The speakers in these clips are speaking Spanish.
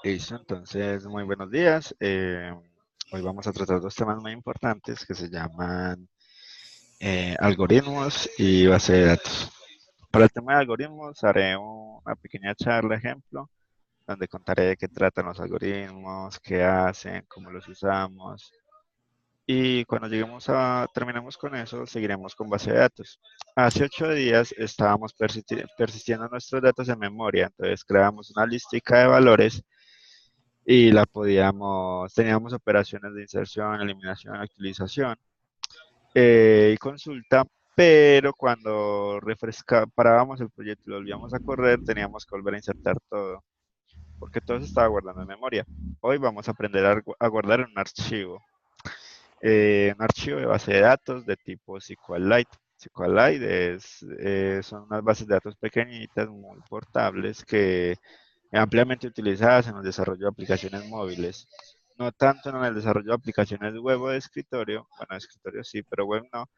Listo, entonces, muy buenos días. Hoy vamos a tratar dos temas muy importantes que se llaman algoritmos y base de datos. Para el tema de algoritmos, haré una pequeña charla ejemplo, donde contaré de qué tratan los algoritmos, qué hacen, cómo los usamos. Y cuando terminemos con eso, seguiremos con base de datos. Hace 8 días estábamos persistiendo nuestros datos en memoria, entonces creamos una listica de valores y teníamos operaciones de inserción, eliminación, actualización y consulta, pero cuando parábamos el proyecto y lo volvíamos a correr, teníamos que volver a insertar todo, porque todo se estaba guardando en memoria. Hoy vamos a aprender a guardar en un archivo de base de datos de tipo SQLite. SQLite son unas bases de datos pequeñitas, muy portables, que ampliamente utilizadas en el desarrollo de aplicaciones móviles. No tanto en el desarrollo de aplicaciones web o de escritorio, bueno, de escritorio sí, pero web no,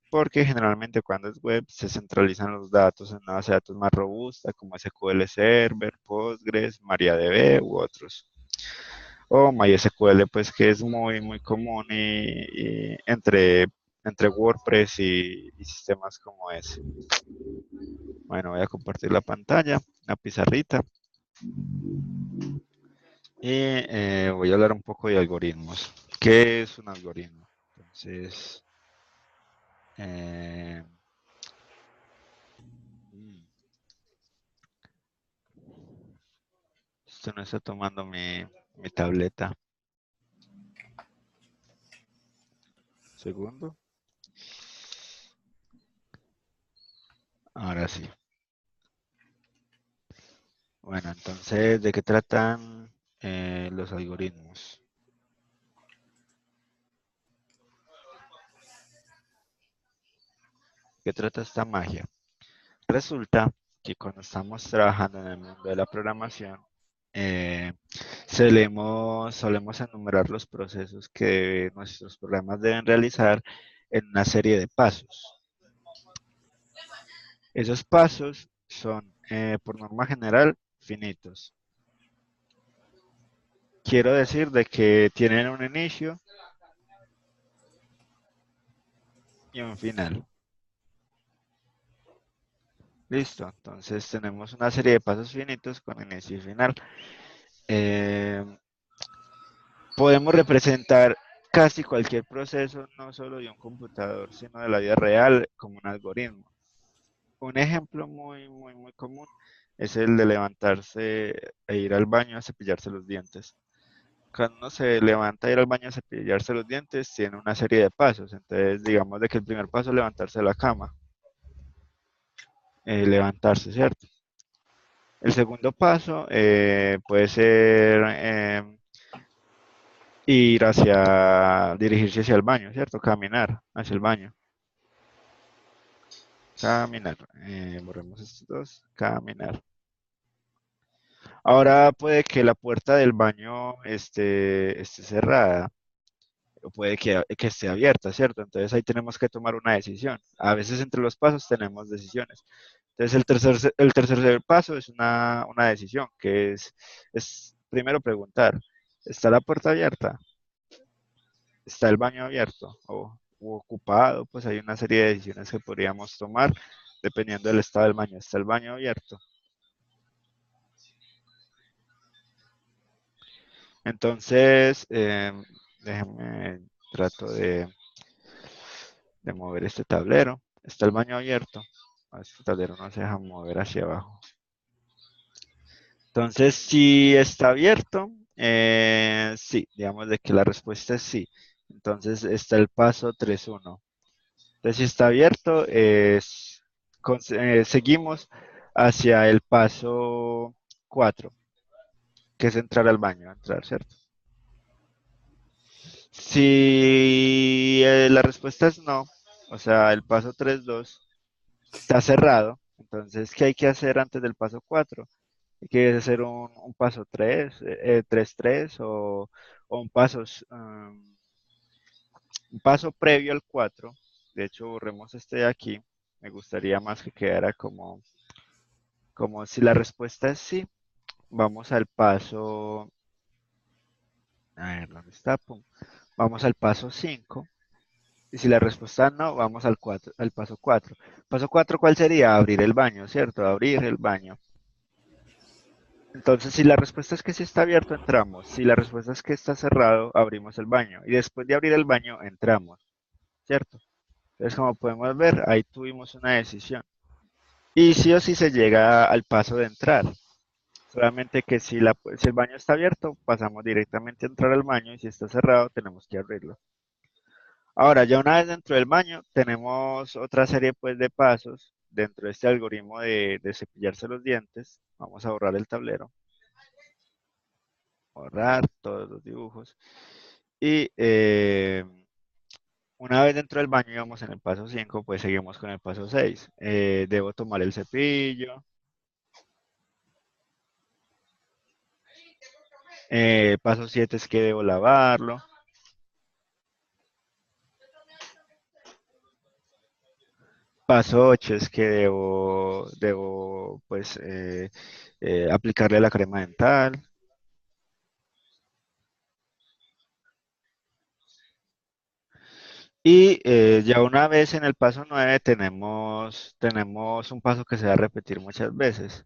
porque generalmente cuando es web se centralizan los datos en una base de datos más robusta como SQL Server, Postgres, MariaDB u otros. O MySQL, pues que es muy común y entre WordPress y sistemas como ese. Bueno, voy a compartir la pantalla, la pizarrita. Y voy a hablar un poco de algoritmos. ¿Qué es un algoritmo? Entonces, eh, mm, esto no está tomando mi tableta. Segundo. Ahora sí. Bueno, entonces, ¿de qué tratan los algoritmos? ¿Qué trata esta magia? Resulta que cuando estamos trabajando en el mundo de la programación, eh, solemos enumerar los procesos que nuestros programas deben realizar en una serie de pasos. Esos pasos son, por norma general, finitos. Quiero decir de que tienen un inicio y un final. Listo, entonces tenemos una serie de pasos finitos con inicio y final. Eh, Podemos representar casi cualquier proceso, no solo de un computador, sino de la vida real, como un algoritmo. Un ejemplo muy común es el de levantarse e ir al baño a cepillarse los dientes. Cuando uno se levanta a ir al baño a cepillarse los dientes, tiene una serie de pasos. Entonces, digamos de que el primer paso es levantarse de la cama, levantarse, ¿cierto? El segundo paso puede ser dirigirse hacia el baño, ¿cierto? Caminar hacia el baño. Caminar. Borremos estos dos. Caminar. Ahora puede que la puerta del baño esté cerrada o puede que esté abierta, ¿cierto? Entonces ahí tenemos que tomar una decisión. A veces entre los pasos tenemos decisiones. Entonces el tercer paso es una decisión, que es primero preguntar, ¿está la puerta abierta? ¿Está el baño abierto o ocupado? Pues hay una serie de decisiones que podríamos tomar dependiendo del estado del baño. ¿Está el baño abierto? Entonces, déjame, trato de mover este tablero. ¿Está el baño abierto? Este tablero no se deja mover hacia abajo. Entonces, si está abierto, sí, digamos de que la respuesta es sí. Entonces está el paso 3.1. Entonces, si está abierto, seguimos hacia el paso 4, que es entrar al baño, entrar, ¿cierto? Si la respuesta es no, o sea, el paso 3.2 está cerrado, entonces, ¿qué hay que hacer antes del paso 4? Hay que hacer un paso 3.3 o un paso previo al 4. De hecho, borremos este de aquí. Me gustaría más que quedara como si la respuesta es sí, vamos al paso, a ver, ¿dónde está? Pum. Vamos al paso 5. Y si la respuesta es no, vamos al 4, al paso 4. Paso 4, ¿cuál sería? Abrir el baño, ¿cierto? Abrir el baño. Entonces, si la respuesta es que sí está abierto, entramos. Si la respuesta es que está cerrado, abrimos el baño. Y después de abrir el baño, entramos, ¿cierto? Entonces, como podemos ver, ahí tuvimos una decisión. Y sí o sí se llega al paso de entrar. Solamente que si el baño está abierto, pasamos directamente a entrar al baño y si está cerrado, tenemos que abrirlo. Ahora, ya una vez dentro del baño, tenemos otra serie pues, de pasos dentro de este algoritmo de cepillarse los dientes. Vamos a borrar el tablero, borrar todos los dibujos. Y una vez dentro del baño, íbamos en el paso 5, pues seguimos con el paso 6. Debo tomar el cepillo. Paso 7 es que debo lavarlo. Paso 8 es que debo pues, aplicarle la crema dental. Y ya una vez en el paso 9 tenemos un paso que se va a repetir muchas veces,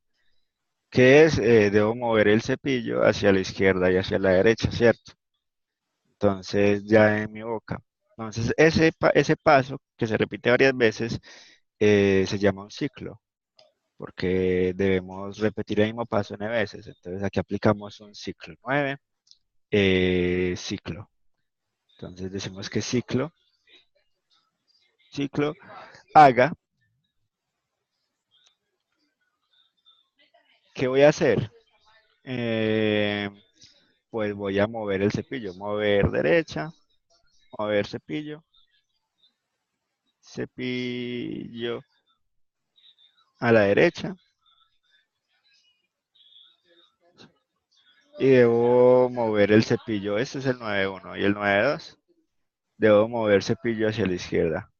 que es, debo mover el cepillo hacia la izquierda y hacia la derecha, ¿cierto? Entonces ya en mi boca. Entonces ese paso que se repite varias veces se llama un ciclo, porque debemos repetir el mismo paso n veces. Entonces aquí aplicamos un ciclo 9, ciclo. Entonces decimos que ciclo haga. ¿Qué voy a hacer? Eh, pues voy a mover el cepillo, mover derecha, mover cepillo, cepillo a la derecha y debo mover el cepillo, este es el 9-1 y el 9-2, debo mover cepillo hacia la izquierda.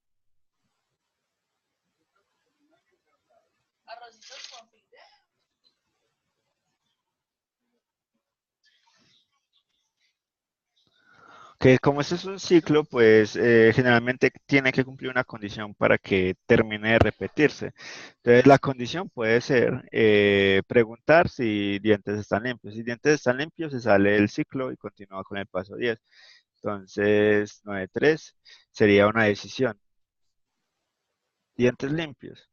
Que como este es un ciclo, pues generalmente tiene que cumplir una condición para que termine de repetirse. Entonces la condición puede ser preguntar si dientes están limpios. Si dientes están limpios, se sale el ciclo y continúa con el paso 10. Entonces 9-3 sería una decisión. Dientes limpios.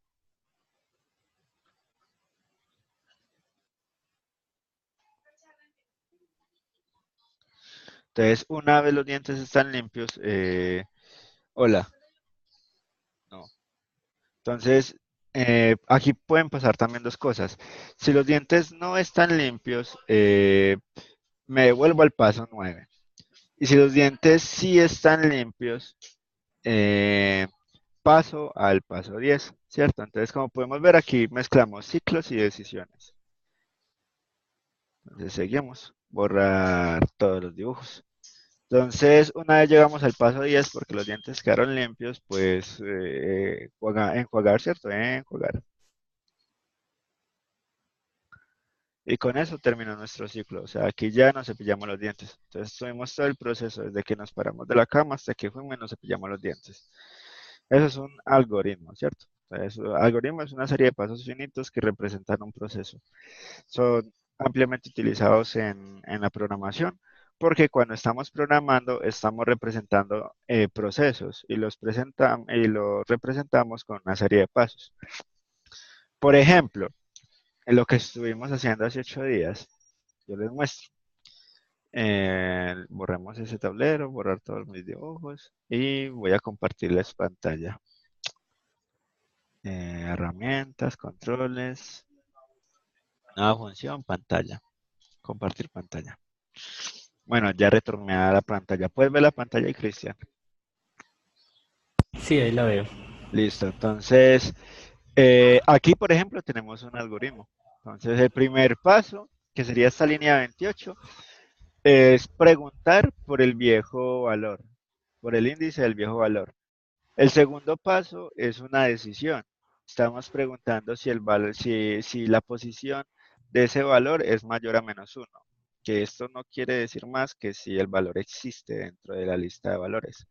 Entonces una vez los dientes están limpios, hola, no. Entonces, aquí pueden pasar también dos cosas. Si los dientes no están limpios, me devuelvo al paso 9. Y si los dientes sí están limpios, eh, paso al paso 10, ¿cierto? Entonces, como podemos ver aquí, mezclamos ciclos y decisiones. Entonces, seguimos. Borrar todos los dibujos. Entonces, una vez llegamos al paso 10, porque los dientes quedaron limpios, pues enjuagar, ¿cierto? Enjuagar. Y con eso terminó nuestro ciclo. O sea, aquí ya nos cepillamos los dientes. Entonces tuvimos todo el proceso desde que nos paramos de la cama hasta que fuimos y nos cepillamos los dientes. Eso es un algoritmo, ¿cierto? Entonces, algoritmo es una serie de pasos finitos que representan un proceso. Son ampliamente utilizados en la programación porque cuando estamos programando estamos representando procesos y los representamos con una serie de pasos. Por ejemplo, en lo que estuvimos haciendo hace 8 días, yo les muestro. Borremos ese tablero, borrar todos mis dibujos y voy a compartirles pantalla. Herramientas, controles, nueva función, pantalla. Compartir pantalla. Bueno, ya retorné a la pantalla. ¿Puedes ver la pantalla, Cristian? Sí, ahí la veo. Listo. Entonces, aquí, por ejemplo, tenemos un algoritmo. Entonces, el primer paso, que sería esta línea 28, es preguntar por el viejo valor, por el índice del viejo valor. El segundo paso es una decisión. Estamos preguntando si la posición de ese valor es mayor a -1, que esto no quiere decir más que si el valor existe dentro de la lista de valores.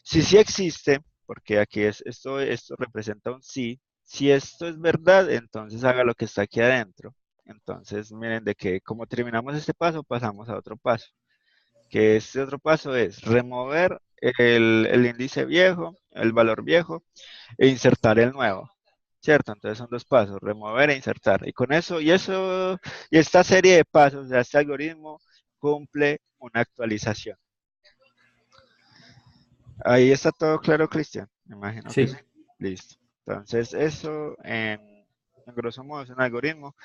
Si sí existe, porque aquí esto representa un sí, si esto es verdad, entonces haga lo que está aquí adentro. Entonces, miren de que como terminamos este paso, pasamos a otro paso, que este otro paso es remover el índice viejo, el valor viejo, e insertar el nuevo, ¿cierto? Entonces son dos pasos, remover e insertar. Y con eso, y esta serie de pasos, o sea, este algoritmo cumple una actualización. Ahí está todo claro, Cristian. Me imagino que sí. Sí. Listo. Entonces, eso en grosso modo es un algoritmo.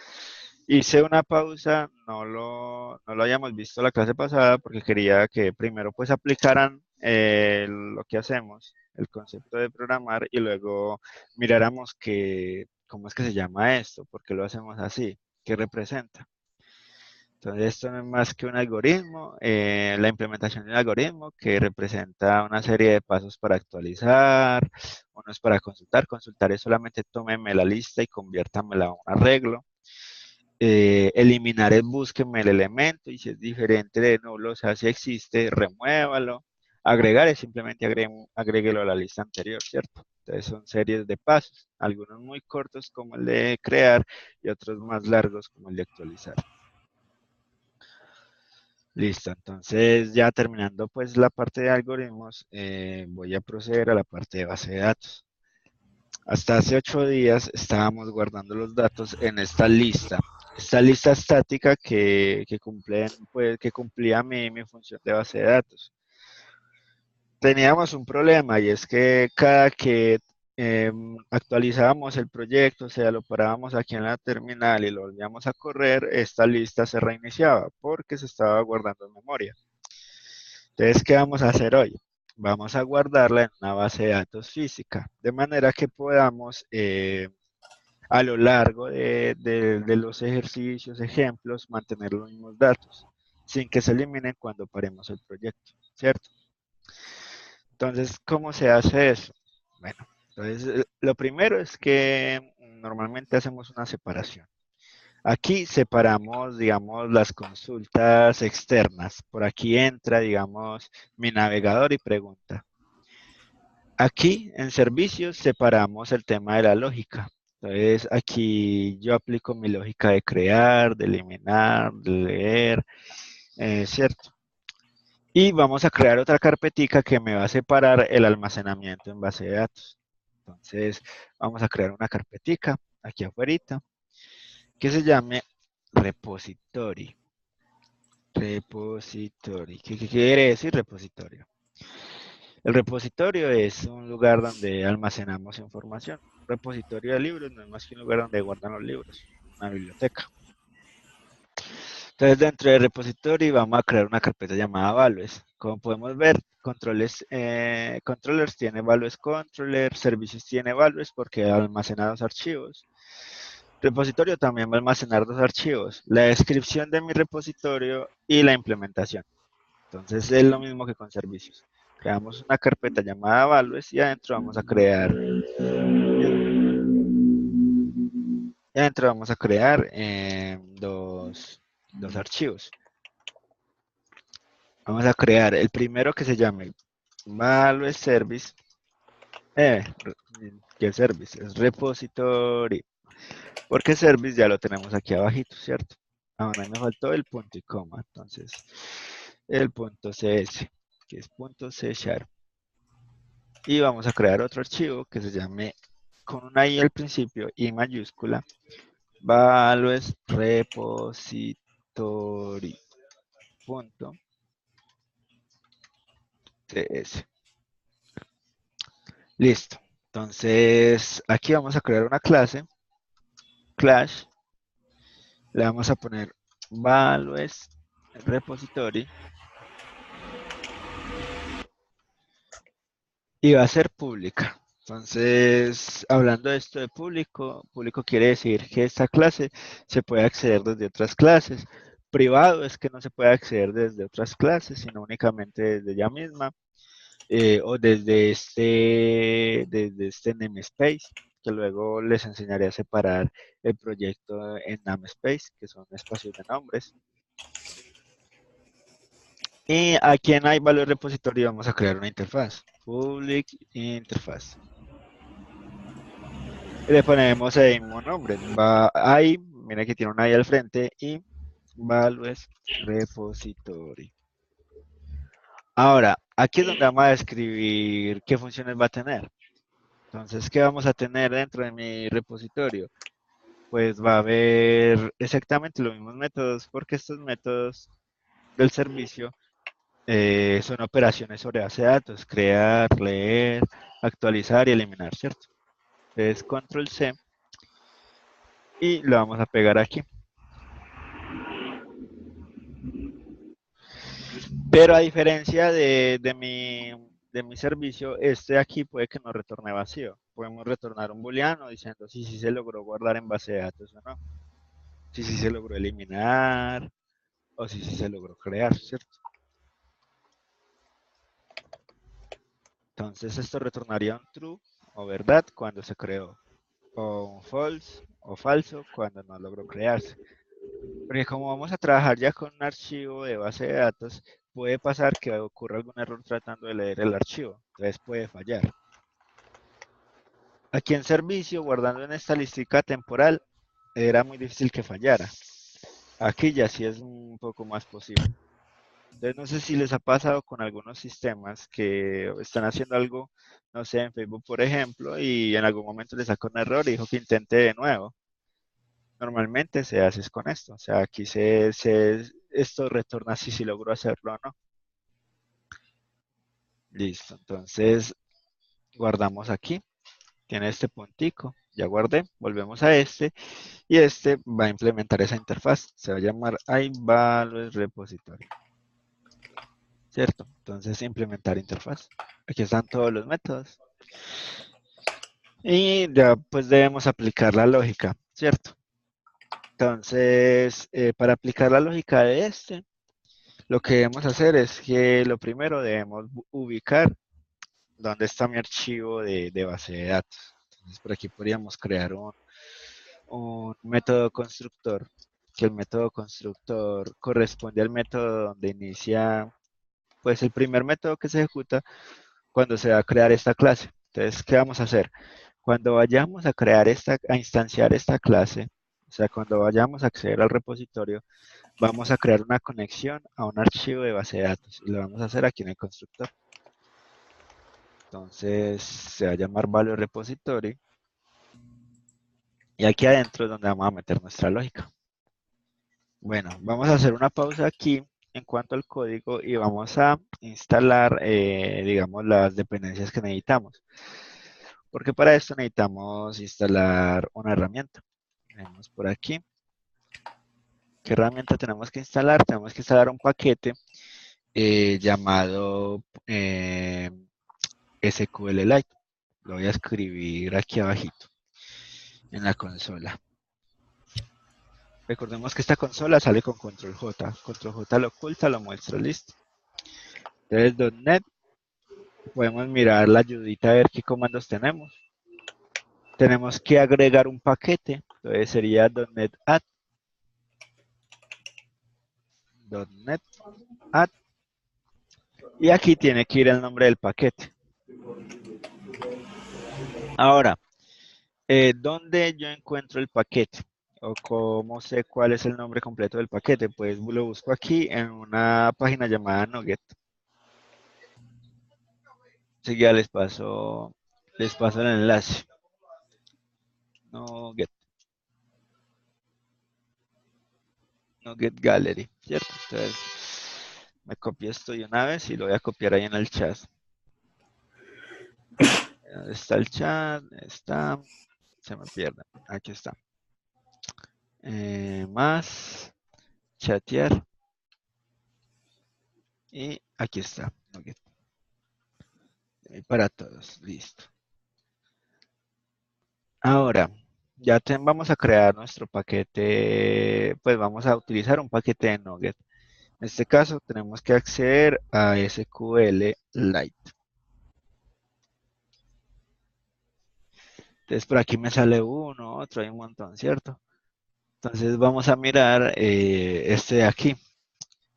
Hice una pausa, no lo hayamos visto la clase pasada porque quería que primero pues aplicaran lo que hacemos, el concepto de programar, y luego miráramos cómo es que se llama esto, por qué lo hacemos así, qué representa. Entonces, esto no es más que un algoritmo, la implementación de un algoritmo que representa una serie de pasos para actualizar, uno es para consultar, consultar es solamente tómeme la lista y conviértamela a un arreglo. Eliminar es búsqueme el elemento y si es diferente de nulo, o sea, si existe, remuévalo. Agregar es simplemente agréguelo a la lista anterior, ¿cierto? Entonces son series de pasos, algunos muy cortos como el de crear y otros más largos como el de actualizar. Listo, entonces ya terminando pues la parte de algoritmos, voy a proceder a la parte de base de datos. Hasta hace 8 días estábamos guardando los datos en esta lista estática que cumplía mi función de base de datos. Teníamos un problema y es que cada que actualizábamos el proyecto, o sea, lo parábamos aquí en la terminal y lo volvíamos a correr, esta lista se reiniciaba porque se estaba guardando en memoria. Entonces, ¿qué vamos a hacer hoy? Vamos a guardarla en una base de datos física, de manera que podamos, a lo largo de los ejercicios, ejemplos, mantener los mismos datos, sin que se eliminen cuando paremos el proyecto, ¿cierto? Entonces, ¿cómo se hace eso? Bueno, entonces, lo primero es que normalmente hacemos una separación. Aquí separamos, digamos, las consultas externas. Por aquí entra, digamos, mi navegador y pregunta. Aquí en servicios separamos el tema de la lógica. Entonces, aquí yo aplico mi lógica de crear, de eliminar, de leer, ¿cierto? Y vamos a crear otra carpetica que me va a separar el almacenamiento en base de datos. Entonces, vamos a crear una carpetica aquí afuera que se llame repository. Repository. ¿Qué quiere decir repositorio? El repositorio es un lugar donde almacenamos información. Repositorio de libros no es más que un lugar donde guardan los libros, una biblioteca. Entonces, dentro del repositorio vamos a crear una carpeta llamada values. Como podemos ver, controllers tiene values controller, servicios tiene values porque almacena dos archivos. Repositorio también va a almacenar dos archivos, la descripción de mi repositorio y la implementación. Entonces es lo mismo que con servicios. Creamos una carpeta llamada values y adentro vamos a crear, dos archivos. Vamos a crear el primero que se llame values service, que el service es repository, porque service ya lo tenemos aquí abajito, ¿cierto? Ahora me faltó el punto y coma, entonces el punto cs, que es punto c sharp. Y vamos a crear otro archivo que se llame, con una i al principio, i mayúscula, values repository punto cs. Listo. Entonces, aquí vamos a crear una clase, class, le vamos a poner values repository y va a ser pública. Entonces, hablando de esto de público, público quiere decir que esta clase se puede acceder desde otras clases. Privado es que no se puede acceder desde otras clases, sino únicamente desde ella misma, o desde este namespace. que luego les enseñaré a separar el proyecto en namespace, que son espacios de nombres. Y aquí en iValue repository vamos a crear una interfaz, public interfaz. Y le ponemos el mismo nombre, va ahí, mira que tiene una I al frente, y values repository. Ahora, aquí es donde vamos a describir qué funciones va a tener. Entonces, ¿qué vamos a tener dentro de mi repositorio? Pues va a haber exactamente los mismos métodos, porque estos métodos del servicio son operaciones sobre base de datos, crear, leer, actualizar y eliminar, ¿cierto? Entonces, control C y lo vamos a pegar aquí. Pero a diferencia de mi servicio, este de aquí puede que nos retorne vacío. Podemos retornar un booleano diciendo si sí se logró guardar en base de datos o no. Si sí se logró eliminar o si sí se logró crear, ¿cierto? Entonces esto retornaría un true o verdad cuando se creó, o un false o falso cuando no logró crearse. Porque como vamos a trabajar ya con un archivo de base de datos, puede pasar que ocurra algún error tratando de leer el archivo, entonces puede fallar. Aquí en servicio, guardando en esta listica temporal, era muy difícil que fallara. Aquí ya sí es un poco más posible. Entonces no sé si les ha pasado con algunos sistemas que están haciendo algo, no sé, en Facebook por ejemplo, y en algún momento le sacó un error y dijo que intente de nuevo. Normalmente se hace con esto, o sea, aquí esto retorna si logró hacerlo o no. Listo, entonces guardamos aquí, tiene este puntico, ya guardé, volvemos a este, y este va a implementar esa interfaz, se va a llamar iValues Repository, ¿cierto? Entonces implementar interfaz, aquí están todos los métodos, y ya pues debemos aplicar la lógica, ¿cierto? Entonces, para aplicar la lógica de este, lo que debemos hacer es que lo primero debemos ubicar dónde está mi archivo de base de datos. Entonces, por aquí podríamos crear un método constructor, que el método constructor corresponde al método donde inicia, pues el primer método que se ejecuta cuando se va a crear esta clase. Entonces, ¿qué vamos a hacer? Cuando vayamos a crear a instanciar esta clase, o sea, cuando vayamos a acceder al repositorio, vamos a crear una conexión a un archivo de base de datos y lo vamos a hacer aquí en el constructor. Entonces se va a llamar value repository y aquí adentro es donde vamos a meter nuestra lógica. Bueno, vamos a hacer una pausa aquí en cuanto al código y vamos a instalar, digamos, las dependencias que necesitamos. Porque para esto necesitamos instalar una herramienta. Tenemos por aquí. ¿Qué herramienta tenemos que instalar? Tenemos que instalar un paquete llamado SQLite. Lo voy a escribir aquí abajito en la consola. Recordemos que esta consola sale con control J. Control J lo oculta, lo muestra, listo. Entonces, .NET, podemos mirar la ayudita a ver qué comandos tenemos. Tenemos que agregar un paquete, entonces sería .NET add, .NET add, y aquí tiene que ir el nombre del paquete. Ahora, ¿dónde yo encuentro el paquete? ¿O cómo sé cuál es el nombre completo del paquete? Pues lo busco aquí en una página llamada Nugget. Enseguida les paso el enlace. Nugget, Nugget Gallery, ¿cierto? Entonces, me copio esto de una vez y lo voy a copiar ahí en el chat. ¿Dónde está el chat? Está, se me pierde. Aquí está. Más, chatear. Y aquí está. Nugget. Para todos, listo. Ahora, vamos a crear nuestro paquete, pues vamos a utilizar un paquete de Nugget. En este caso tenemos que acceder a SQL Lite. Entonces por aquí me sale uno, otro, hay un montón, ¿cierto? Entonces vamos a mirar este de aquí.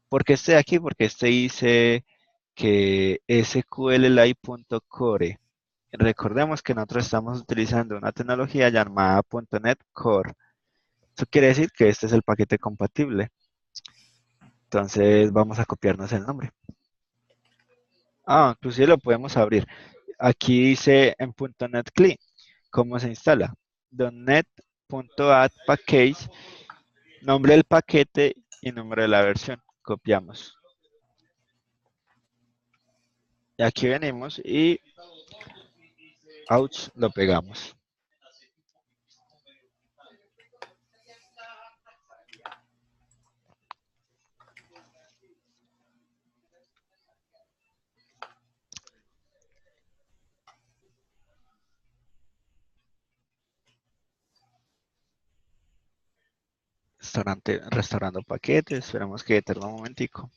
¿Por qué este de aquí? Porque este dice que sqlite.core. Recordemos que nosotros estamos utilizando una tecnología llamada .NET Core. Eso quiere decir que este es el paquete compatible. Entonces vamos a copiarnos el nombre. Ah, inclusive lo podemos abrir. Aquí dice en .NET CLI cómo se instala. .NET.add package, nombre del paquete y número de la versión. Copiamos. Y aquí venimos y ouch, lo pegamos. Restaurando paquetes. Esperamos que tarde un momentico.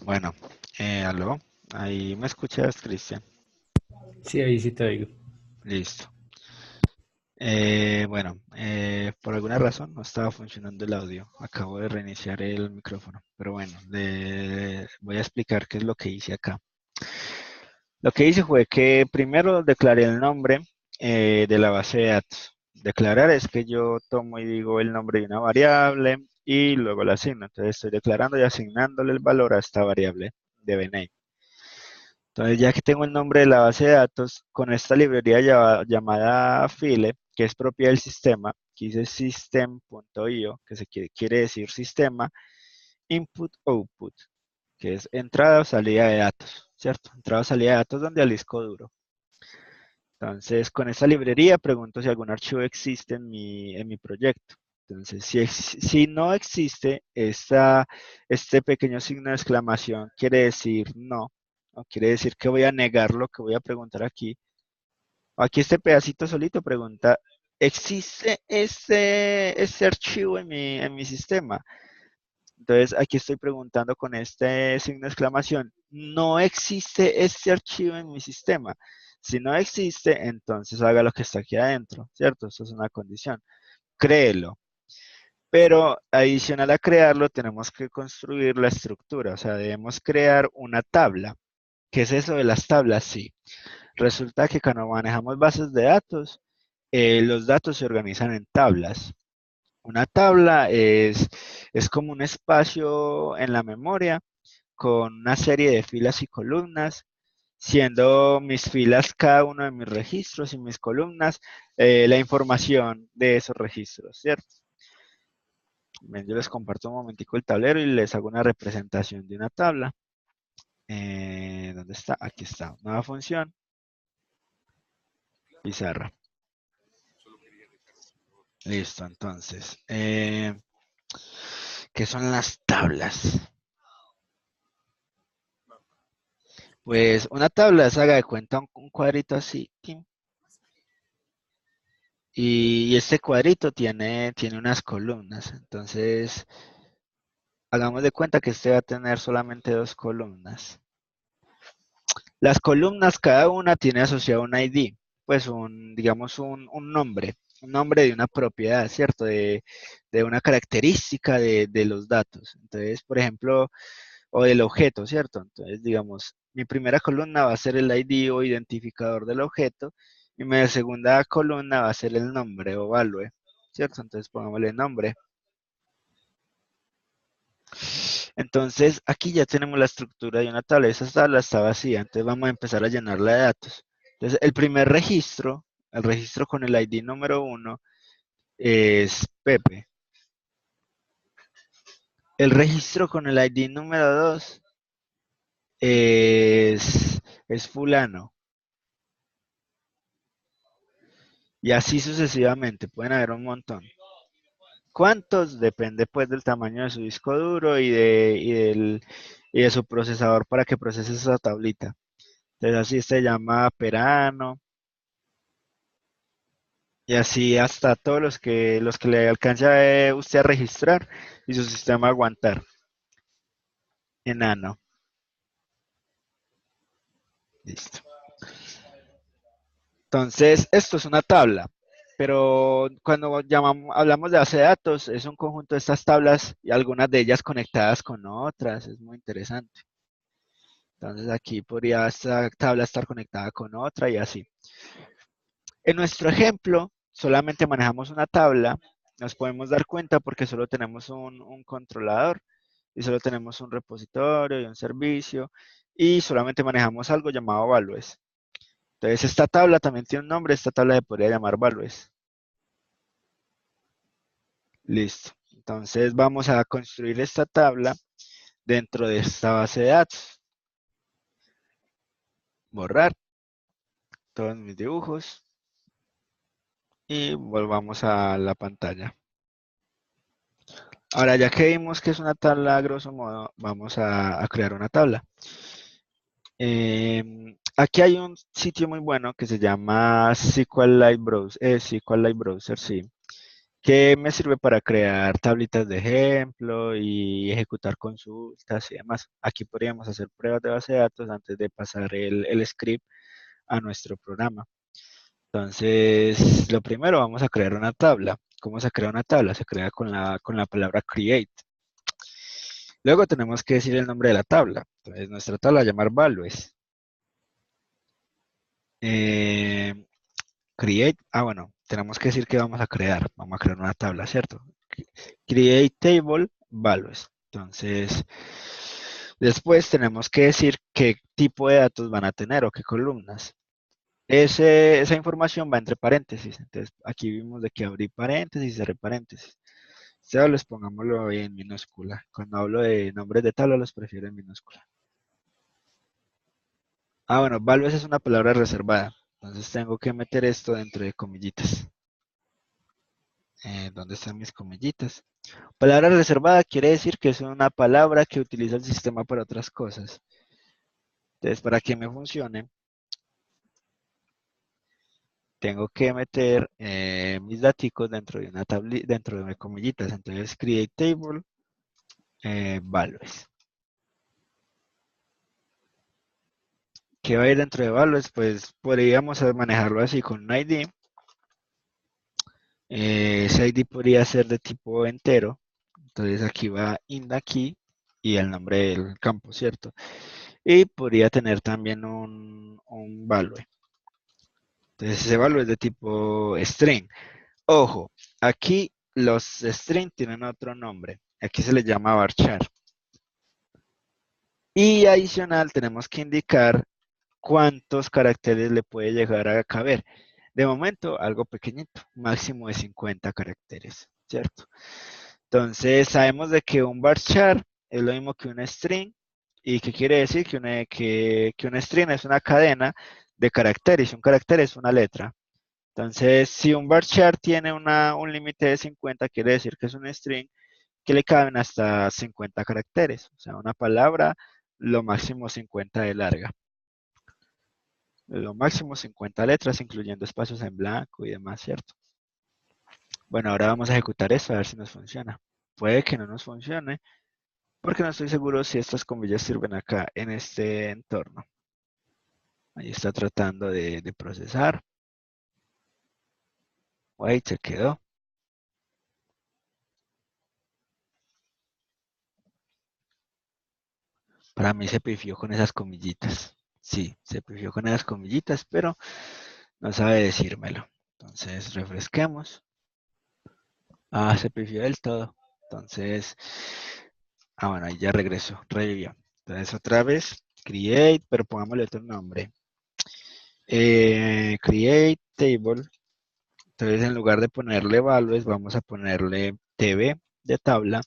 Bueno, aló, ahí me escuchas, Cristian. Sí, ahí sí te digo. Listo. Bueno, por alguna razón no estaba funcionando el audio. Acabo de reiniciar el micrófono. Pero bueno, le voy a explicar qué es lo que hice acá. Lo que hice fue que primero declaré el nombre de la base de datos. Declarar es que yo tomo y digo el nombre de una variable y luego la asigno. Entonces estoy declarando y asignándole el valor a esta variable de VName. Entonces, ya que tengo el nombre de la base de datos, con esta librería llamada File, que es propia del sistema, que dice system.io, que quiere decir sistema, input-output, que es entrada o salida de datos, ¿cierto? Entrada o salida de datos donde al disco duro. Entonces, con esta librería pregunto si algún archivo existe en mi proyecto. Entonces, si no existe, este pequeño signo de exclamación quiere decir no, o quiere decir que voy a negar lo que voy a preguntar aquí. Aquí este pedacito solito pregunta, ¿existe este archivo en mi sistema? Entonces, aquí estoy preguntando con este signo de exclamación, no existe este archivo en mi sistema. Si no existe, entonces haga lo que está aquí adentro, ¿cierto? Esto es una condición. Créelo. Pero adicional a crearlo, tenemos que construir la estructura, o sea, debemos crear una tabla. ¿Qué es eso de las tablas? Sí. Resulta que cuando manejamos bases de datos, los datos se organizan en tablas. Una tabla es como un espacio en la memoria con una serie de filas y columnas, siendo mis filas cada uno de mis registros y mis columnas la información de esos registros, ¿cierto? Bien, yo les comparto un momentico el tablero y les hago una representación de una tabla. ¿Dónde está? Aquí está. Nueva función, pizarra. Listo, entonces. ¿Qué son las tablas? Pues una tabla se haga de cuenta un cuadrito así. Tin, y este cuadrito tiene unas columnas. Entonces, hagamos de cuenta que este va a tener solamente dos columnas. Las columnas, cada una tiene asociado un ID, pues digamos un nombre de una propiedad, ¿cierto? De una característica de los datos. Entonces, por ejemplo, o del objeto, ¿cierto? Entonces, digamos, mi primera columna va a ser el ID o identificador del objeto y mi segunda columna va a ser el nombre o value, ¿cierto? Entonces, pongámosle nombre. Entonces, aquí ya tenemos la estructura de una tabla. Esa tabla está vacía, entonces vamos a empezar a llenarla de datos. Entonces, el primer registro, el registro con el ID número 1, es Pepe. El registro con el ID número 2 es fulano. Y así sucesivamente, pueden haber un montón. ¿Cuántos? Depende pues del tamaño de su disco duro y de su procesador para que procese esa tablita. Entonces así se llama Perano y así hasta todos los que le alcance a usted a registrar y su sistema a aguantar. Enano. Listo. Entonces, esto es una tabla, pero cuando hablamos de base de datos, es un conjunto de estas tablas y algunas de ellas conectadas con otras. Es muy interesante. Entonces, aquí podría esta tabla estar conectada con otra y así. En nuestro ejemplo, solamente manejamos una tabla. Nos podemos dar cuenta porque solo tenemos un controlador y solo tenemos un repositorio y un servicio y solamente manejamos algo llamado values. Entonces, esta tabla también tiene un nombre. Esta tabla se podría llamar values. Listo. Entonces, vamos a construir esta tabla dentro de esta base de datos. Borrar todos mis dibujos y volvamos a la pantalla. Ahora, ya que vimos que es una tabla, a grosso modo, vamos a crear una tabla. Aquí hay un sitio muy bueno que se llama SQLite Browser, sí, que me sirve para crear tablitas de ejemplo y ejecutar consultas y demás. Aquí podríamos hacer pruebas de base de datos antes de pasar el script a nuestro programa. Entonces, lo primero, vamos a crear una tabla. ¿Cómo se crea una tabla? Se crea con la palabra create. Luego tenemos que decir el nombre de la tabla. Entonces, nuestra tabla va a llamar values. Eh, create, bueno, tenemos que decir que vamos a crear. Vamos a crear una tabla, ¿cierto? Create table values. Entonces, después tenemos que decir qué tipo de datos van a tener o qué columnas. Esa información va entre paréntesis. Entonces, aquí vimos de que abrir paréntesis y cerrar paréntesis. Les pongámoslo en minúscula. Cuando hablo de nombres de tabla, los prefiero en minúscula. Bueno, values es una palabra reservada. Entonces tengo que meter esto dentro de comillitas. ¿Dónde están mis comillitas? Palabra reservada quiere decir que es una palabra que utiliza el sistema para otras cosas. Entonces, para que me funcione, tengo que meter mis datos dentro de una tabla, dentro de comillitas. Entonces, create table values. ¿Qué va a ir dentro de values? Pues podríamos manejarlo así con un ID. Ese ID podría ser de tipo entero. Entonces aquí va int aquí y el nombre del campo, ¿cierto? Y podría tener también un value. Entonces ese value es de tipo string. Ojo, aquí los string tienen otro nombre. Aquí se les llama varchar. Y adicional tenemos que indicar cuántos caracteres le puede llegar a caber. De momento, algo pequeñito, máximo de 50 caracteres, ¿cierto? Entonces, sabemos de que un varchar es lo mismo que un string. ¿Y qué quiere decir? Que un string es una cadena de caracteres. Un carácter es una letra. Entonces, si un varchar tiene un límite de 50, quiere decir que es un string que le caben hasta 50 caracteres. O sea, una palabra, lo máximo 50 de larga. Lo máximo 50 letras, incluyendo espacios en blanco y demás, ¿cierto? Bueno, ahora vamos a ejecutar esto a ver si nos funciona. Puede que no nos funcione, porque no estoy seguro si estas comillas sirven acá en este entorno. Ahí está tratando de procesar. Wait, se quedó. Para mí se pifió con esas comillitas. Sí, se pifió con esas comillitas, pero no sabe decírmelo. Entonces, refresquemos. Se pifió del todo. Entonces, bueno, ahí ya regresó, revivió. Entonces, otra vez, create, pero pongámosle otro nombre. Create table. Entonces, en lugar de ponerle values, vamos a ponerle tb de tabla,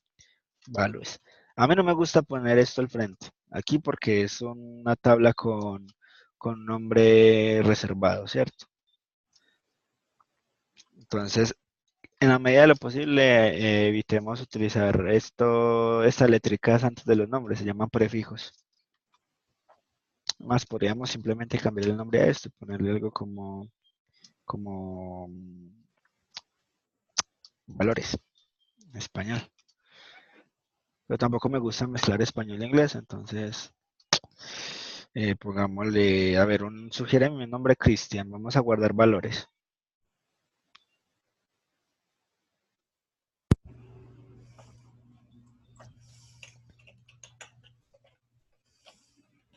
values. A mí no me gusta poner esto al frente, aquí porque es una tabla con nombre reservado, ¿cierto? Entonces, en la medida de lo posible, evitemos utilizar estas letricas antes de los nombres, se llaman prefijos. Más podríamos simplemente cambiar el nombre a esto y ponerle algo como valores en español. Pero tampoco me gusta mezclar español e inglés, entonces pongámosle, a ver, sugiere mi nombre Cristian, vamos a guardar valores.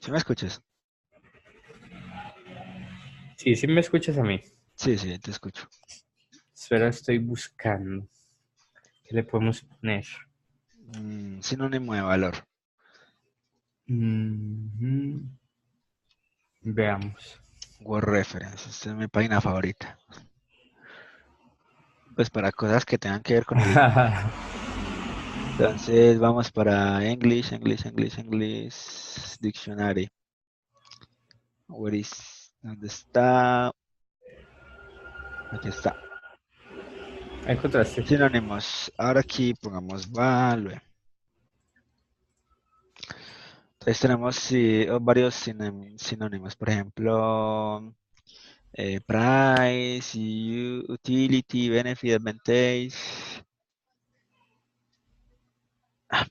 ¿Sí me escuchas? Sí, sí me escuchas a mí. Sí, sí, te escucho. Espera, estoy buscando. ¿Qué le podemos poner? Sinónimo de valor. Mhm. Veamos. Word Reference, esta es mi página favorita. Pues para cosas que tengan que ver con el idioma. Entonces vamos para English Dictionary. ¿Dónde está? Aquí está. Encontraste. Sinónimos. Ahora aquí pongamos value. Entonces tenemos varios sinónimos. Por ejemplo, Price, utility, benefit, advantage.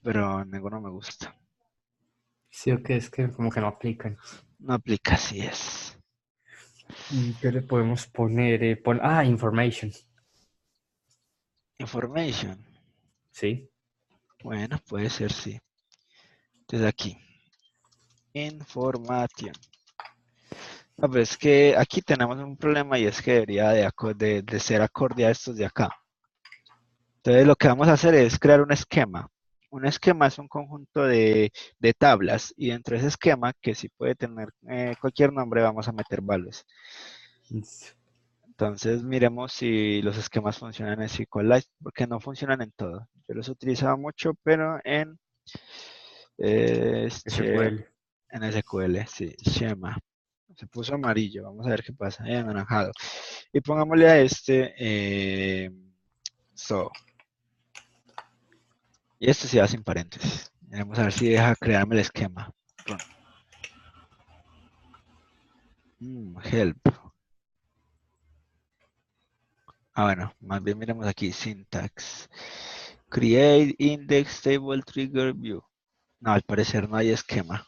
Pero ninguno me gusta. Sí, o que es que como que no aplican. No aplica, así es. ¿Y qué le podemos poner? Information. Information. Sí. Bueno, puede ser, sí. Entonces aquí. Information. No, pero es que aquí tenemos un problema y es que debería de ser acorde a estos de acá. Entonces lo que vamos a hacer es crear un esquema. Un esquema es un conjunto de tablas y dentro de ese esquema, que sí puede tener cualquier nombre, vamos a meter values. Entonces miremos si los esquemas funcionan en SQLite, porque no funcionan en todo. Yo los utilizaba mucho, pero SQL. en SQL, sí, Schema. Se puso amarillo, vamos a ver qué pasa, anaranjado. Y pongámosle a este so. Y esto se va sin paréntesis. Vamos a ver si deja crearme el esquema. Run. Help. Bueno, más bien miremos aquí, syntax. Create index table trigger view. No, al parecer no hay esquema.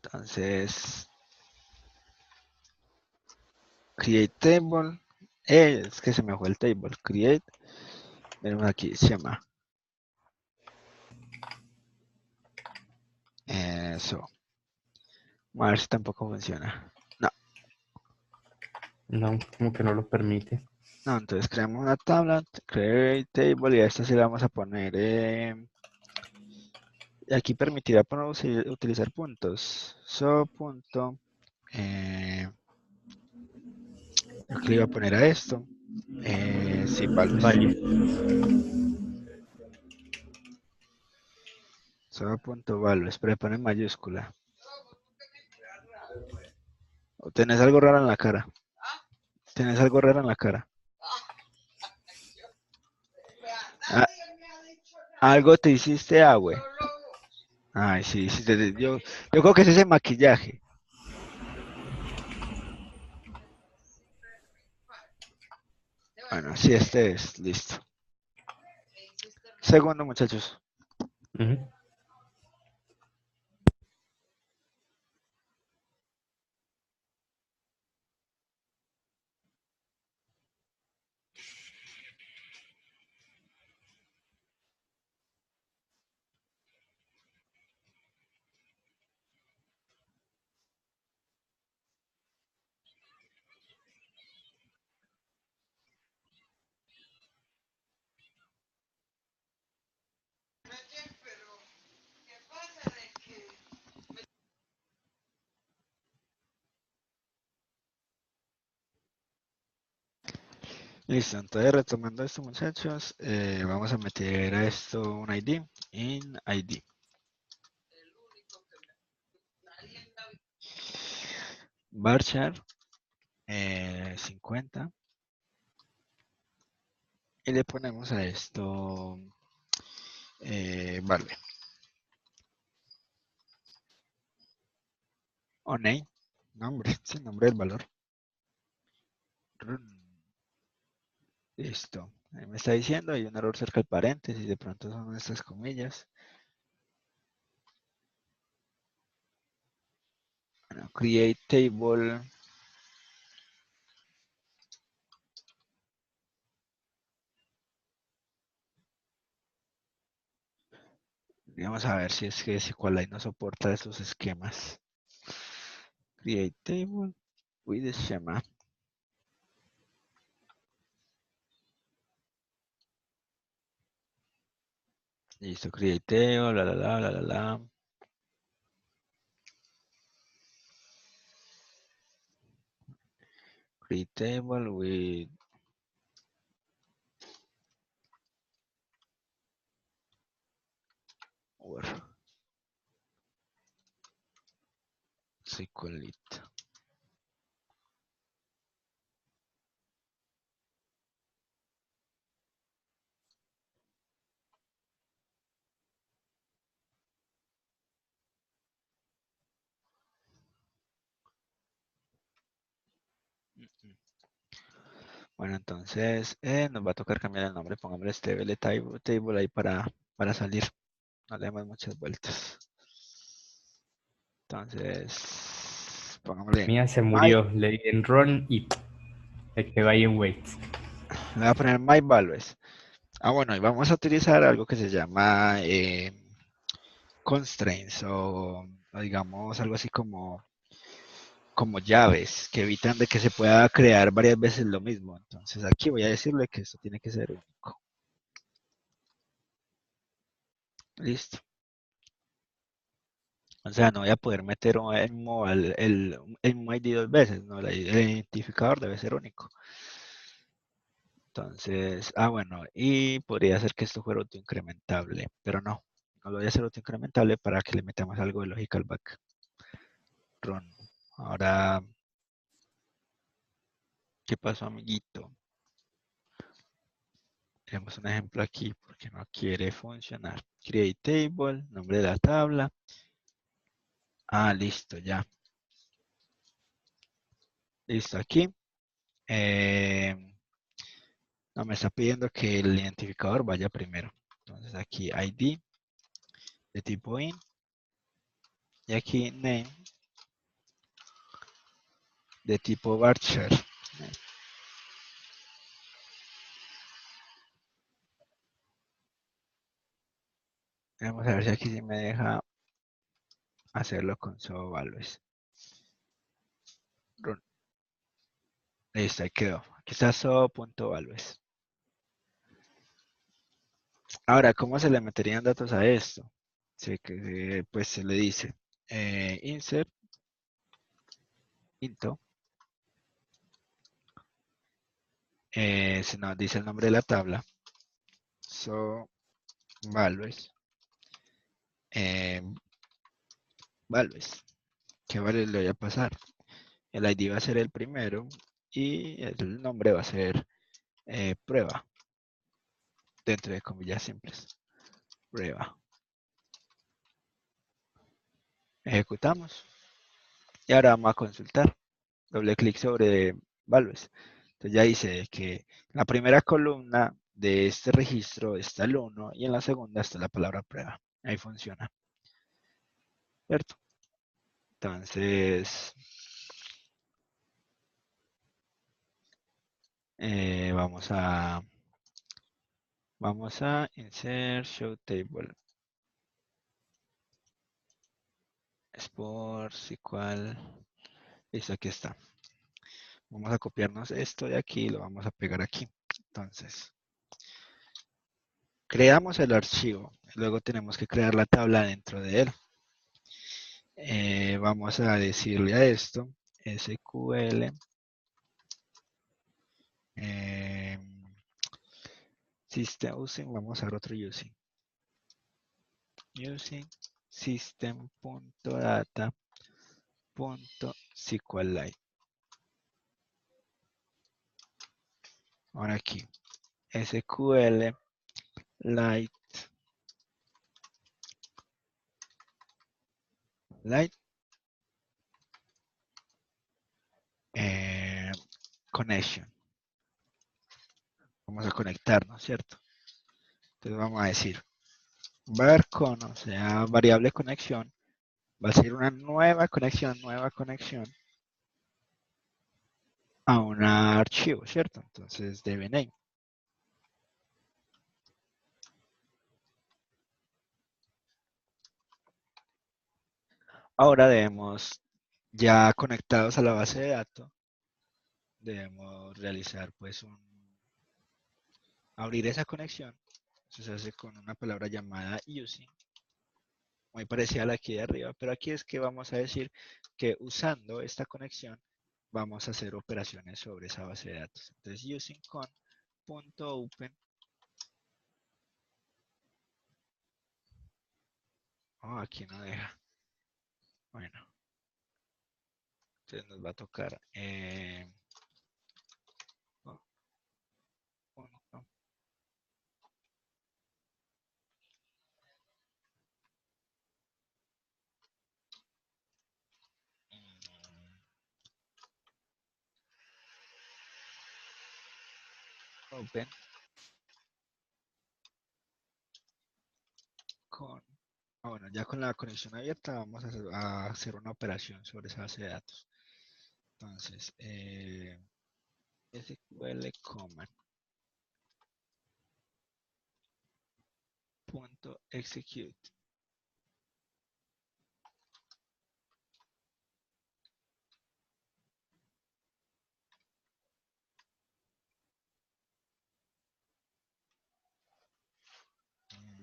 Entonces, create table. Es que se me fue el table. Create. Miremos aquí, schema. Eso. A ver si tampoco funciona. No, No, como que no lo permite. no, entonces creamos una tabla, create table y a esta sí le vamos a poner. Y aquí permitirá utilizar puntos. So punto. Yo que le iba a poner a esto. Sí, values. Vale. So punto values, pero le pone en mayúscula. ¿O tenés algo raro en la cara? ¿Tenés algo raro en la cara? Ah, algo te hiciste, güey. Ay, sí, sí, yo creo que es ese maquillaje. Bueno, sí, este es, listo. Segundo, muchachos. Ujú. Listo, entonces retomando esto, muchachos, vamos a meter a esto un ID, in ID. Varchar 50 y le ponemos a esto vale. O name, nombre, sí, nombre del valor. Run. Listo. Ahí me está diciendo, hay un error cerca del paréntesis, de pronto son estas comillas. Bueno, create table. Vamos a ver si es que SQLite no soporta esos esquemas. Create table with schema. Listo, create table, la. Create table with or SQLite. Bueno, entonces nos va a tocar cambiar el nombre. Pongámosle stable table ahí para salir. No le demos muchas vueltas. Entonces, pongámosle Mía se my. murió, le di en run y se quedó ahí en wait. Le voy a poner my values. Ah, bueno, y vamos a utilizar algo que se llama constraints o digamos algo así como llaves que evitan de que se pueda crear varias veces lo mismo. Entonces aquí voy a decirle que esto tiene que ser único. Listo. O sea, no voy a poder meter el mismo ID dos veces, ¿no? El identificador debe ser único. Entonces, bueno, y podría ser que esto fuera autoincrementable, pero no lo voy a hacer autoincrementable para que le metamos algo de logical back run. Ahora, ¿qué pasó, amiguito? Tenemos un ejemplo aquí porque no quiere funcionar. Create table, nombre de la tabla. Listo, ya. Listo, aquí. Eh, no, me está pidiendo que el identificador vaya primero. Entonces aquí ID de tipo in y aquí name de tipo varchar. Vamos a ver si aquí sí me deja hacerlo con solo values. Run. Listo, ahí quedó. Aquí está so.values. Ahora, ¿cómo se le meterían datos a esto? Pues se le dice insert into, se nos dice el nombre de la tabla, so values, eh, values, ¿qué values le voy a pasar? El ID va a ser el primero y el nombre va a ser prueba, dentro de comillas simples, prueba. Ejecutamos y ahora vamos a consultar. Doble clic sobre values. Entonces ya dice que en la primera columna de este registro está el 1 y en la segunda está la palabra prueba. Ahí funciona. ¿Cierto? Entonces, eh, vamos a insert show table. Sports igual. Listo, aquí está. Vamos a copiarnos esto de aquí y lo vamos a pegar aquí. Entonces, creamos el archivo. Luego tenemos que crear la tabla dentro de él. Vamos a decirle a esto SQL system using, vamos a ver otro using system.data.sqlite. Ahora aquí SQL Lite connection. Vamos a conectarnos, ¿cierto? Entonces vamos a decir var con, o sea, variable conexión, va a ser una nueva conexión a un archivo, ¿cierto? Entonces db name. Ahora debemos, ya conectados a la base de datos, debemos realizar pues abrir esa conexión. Eso se hace con una palabra llamada using, muy parecida a la aquí de arriba, pero aquí es que vamos a decir que usando esta conexión vamos a hacer operaciones sobre esa base de datos. Entonces using con punto open. Aquí no deja. Bueno, entonces nos va a tocar punto. open con, bueno, ya con la conexión abierta vamos a hacer una operación sobre esa base de datos. Entonces, SQL command punto execute.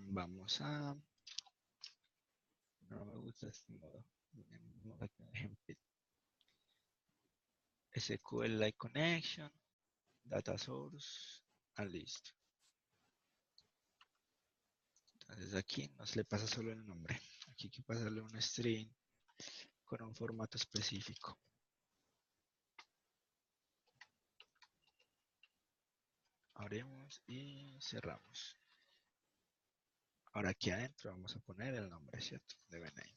Vamos a, no me gusta este modo. Ponemos aquí un ejemplo. SQLite connection, data source, and listo. Entonces aquí no se le pasa solo el nombre. Aquí hay que pasarle un string con un formato específico. Abrimos y cerramos. Ahora aquí adentro vamos a poner el nombre, ¿cierto? De name.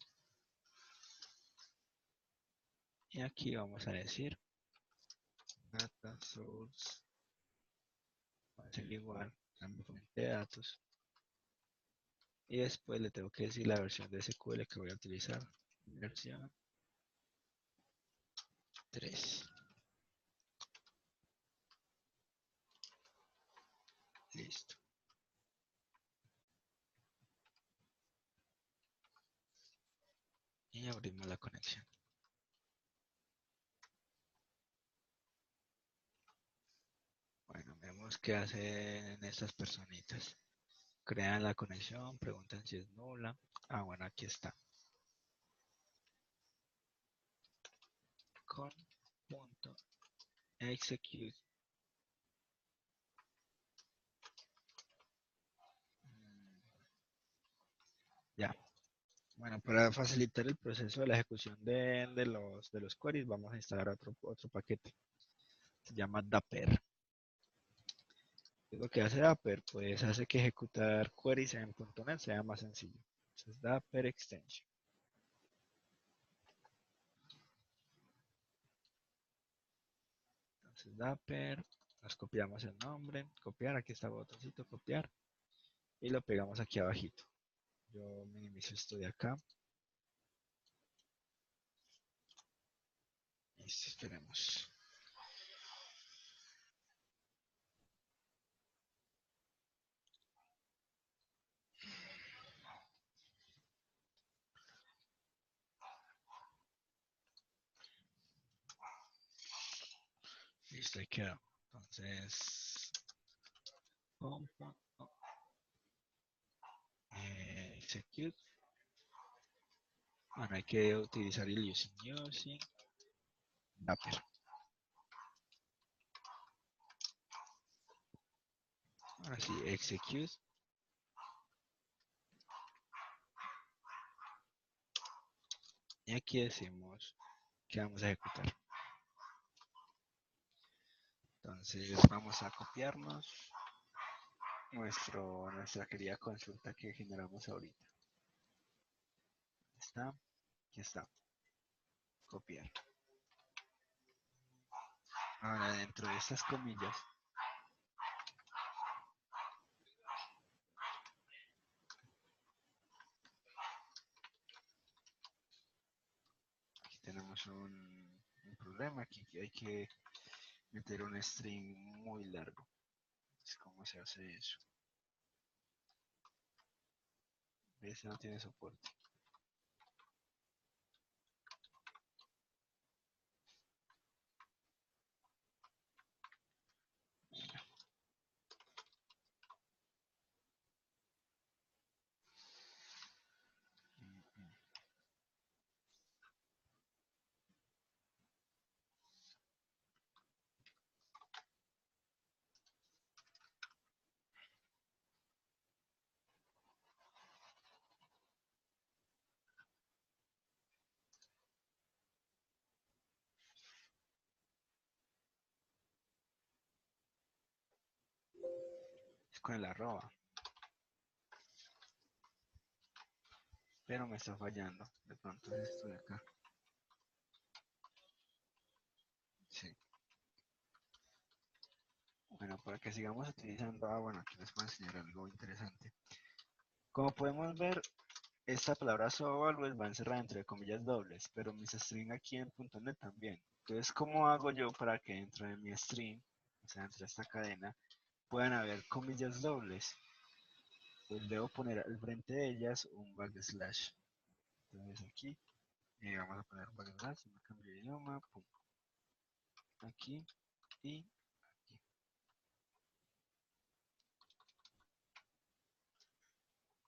Y aquí vamos a decir data source va a ser igual a mi fuente de datos. Y después le tengo que decir la versión de SQL que voy a utilizar. Versión 3. Listo. Y abrimos la conexión. Bueno, vemos qué hacen estas personitas. Crean la conexión, preguntan si es nula. Ah, bueno, aquí está. Con punto execute. Ya. Bueno, para facilitar el proceso de la ejecución de los queries, vamos a instalar otro paquete. Se llama Dapper. ¿Qué es lo que hace Dapper? Pues hace que ejecutar queries en .NET sea más sencillo. Entonces, Dapper Extension. Entonces, Dapper, nos copiamos el nombre, copiar, aquí está el botoncito, copiar, y lo pegamos aquí abajito. Yo minimizo esto de acá. Listo, esperemos. Listo, ahí quedó. Entonces, execute. Bueno, hay que utilizar el using Dapper. Ahora sí, execute. Y aquí decimos que vamos a ejecutar. Entonces vamos a copiarnos nuestra querida consulta que generamos ahorita. Está, aquí está. Copiar. Ahora dentro de estas comillas aquí tenemos un problema. Aquí hay que meter un string muy largo. ¿Cómo se hace eso? Ese no tiene soporte. Es con el arroba. Pero me está fallando. De pronto es esto de acá. Sí. Bueno, para que sigamos utilizando, bueno, aquí les voy a enseñar algo interesante. Como podemos ver, esta palabra so always va encerrada entre comillas dobles, pero mis string aquí en .NET también. Entonces, ¿cómo hago yo para que dentro de mi string, o sea, dentro de esta cadena, puedan haber comillas dobles? Pues debo poner al frente de ellas un backslash. Entonces aquí vamos a poner un backslash, me cambio de idioma, pum, aquí y aquí.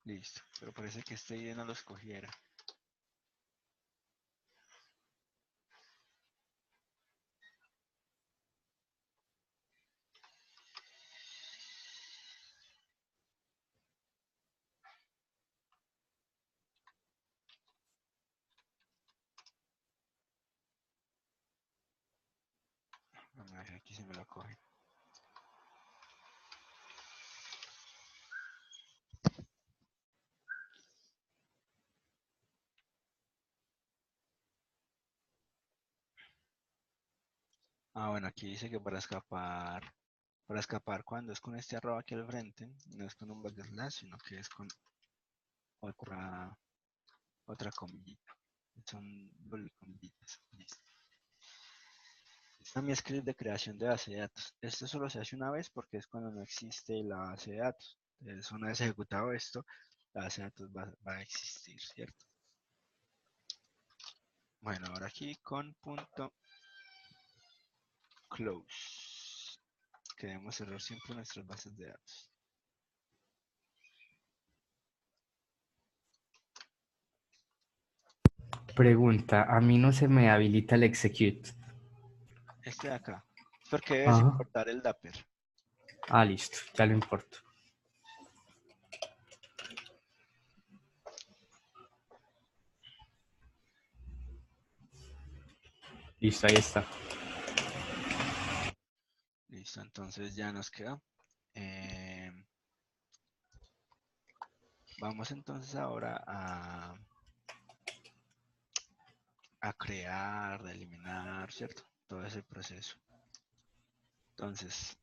Listo, pero parece que este ID no lo escogiera. Vamos a ver, aquí se me lo coge. Bueno, aquí dice que para escapar cuando es con este arroba aquí al frente, no es con un backslash, sino que es con otra, otra comillita. Son doble comillitas. Listo. Está mi script de creación de base de datos. Esto solo se hace una vez porque es cuando no existe la base de datos. Entonces, una vez ejecutado esto, la base de datos va a existir, ¿cierto? Bueno, ahora aquí con punto close. Queremos cerrar siempre nuestras bases de datos. Pregunta, a mí no se me habilita el execute. Este de acá. Porque debes Ajá. importar el Dapper. Ah, listo, ya lo importo. Listo, ahí está. Listo, entonces ya nos quedó. Vamos entonces ahora a crear, a eliminar, ¿cierto? Todo ese proceso. Entonces,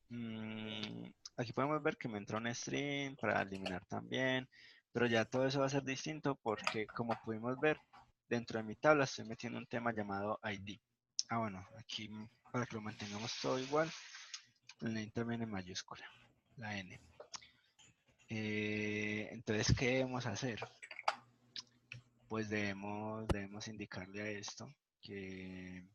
aquí podemos ver que me entró un string para eliminar también, pero ya todo eso va a ser distinto porque como pudimos ver, dentro de mi tabla estoy metiendo un tema llamado ID. Bueno, aquí para que lo mantengamos todo igual, el name también en mayúscula, la N. Entonces, ¿qué debemos hacer? Pues debemos indicarle a esto que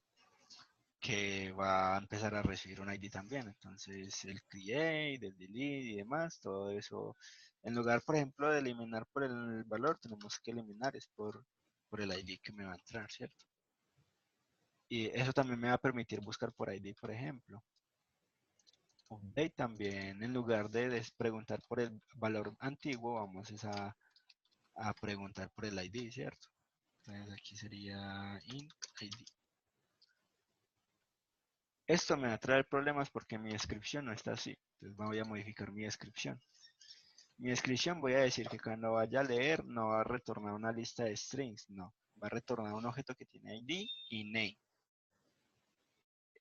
que va a empezar a recibir un ID también. Entonces, el create, el delete y demás, todo eso, en lugar, por ejemplo, de eliminar por el valor, tenemos que eliminar es por el ID que me va a entrar, ¿cierto? Y eso también me va a permitir buscar por ID, por ejemplo. Update también, en lugar de preguntar por el valor antiguo, vamos a preguntar por el ID, ¿cierto? Entonces aquí sería int ID. Esto me va a traer problemas porque mi descripción no está así. Entonces voy a modificar mi descripción. Mi descripción voy a decir que cuando vaya a leer no va a retornar una lista de strings, no. Va a retornar un objeto que tiene ID y name.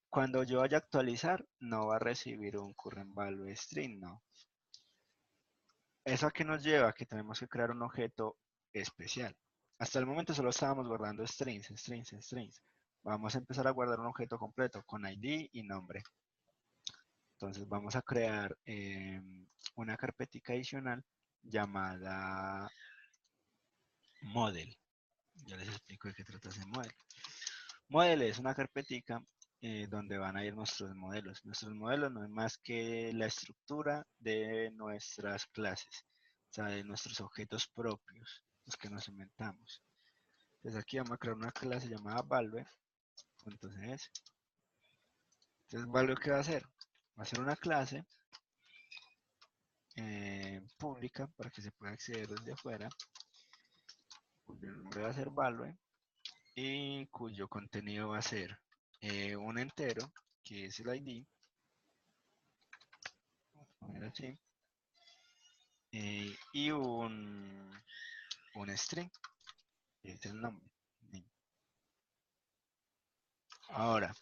Cuando yo vaya a actualizar no va a recibir un current value string, no. ¿Eso a qué nos lleva? Que tenemos que crear un objeto especial. Hasta el momento solo estábamos guardando strings. Vamos a empezar a guardar un objeto completo con ID y nombre. Entonces vamos a crear una carpetica adicional llamada model. Ya les explico de qué trata ese model. Model es una carpetica donde van a ir nuestros modelos. Nuestros modelos no es más que la estructura de nuestras clases, o sea, de nuestros objetos propios, los que nos inventamos. Entonces aquí vamos a crear una clase llamada Valve. Entonces, Valve, ¿qué va a hacer? Va a ser una clase pública para que se pueda acceder desde afuera, cuyo nombre va a ser Valve y cuyo contenido va a ser un entero, que es el ID, vamos a poner así, y un string, que es el nombre. Ahora,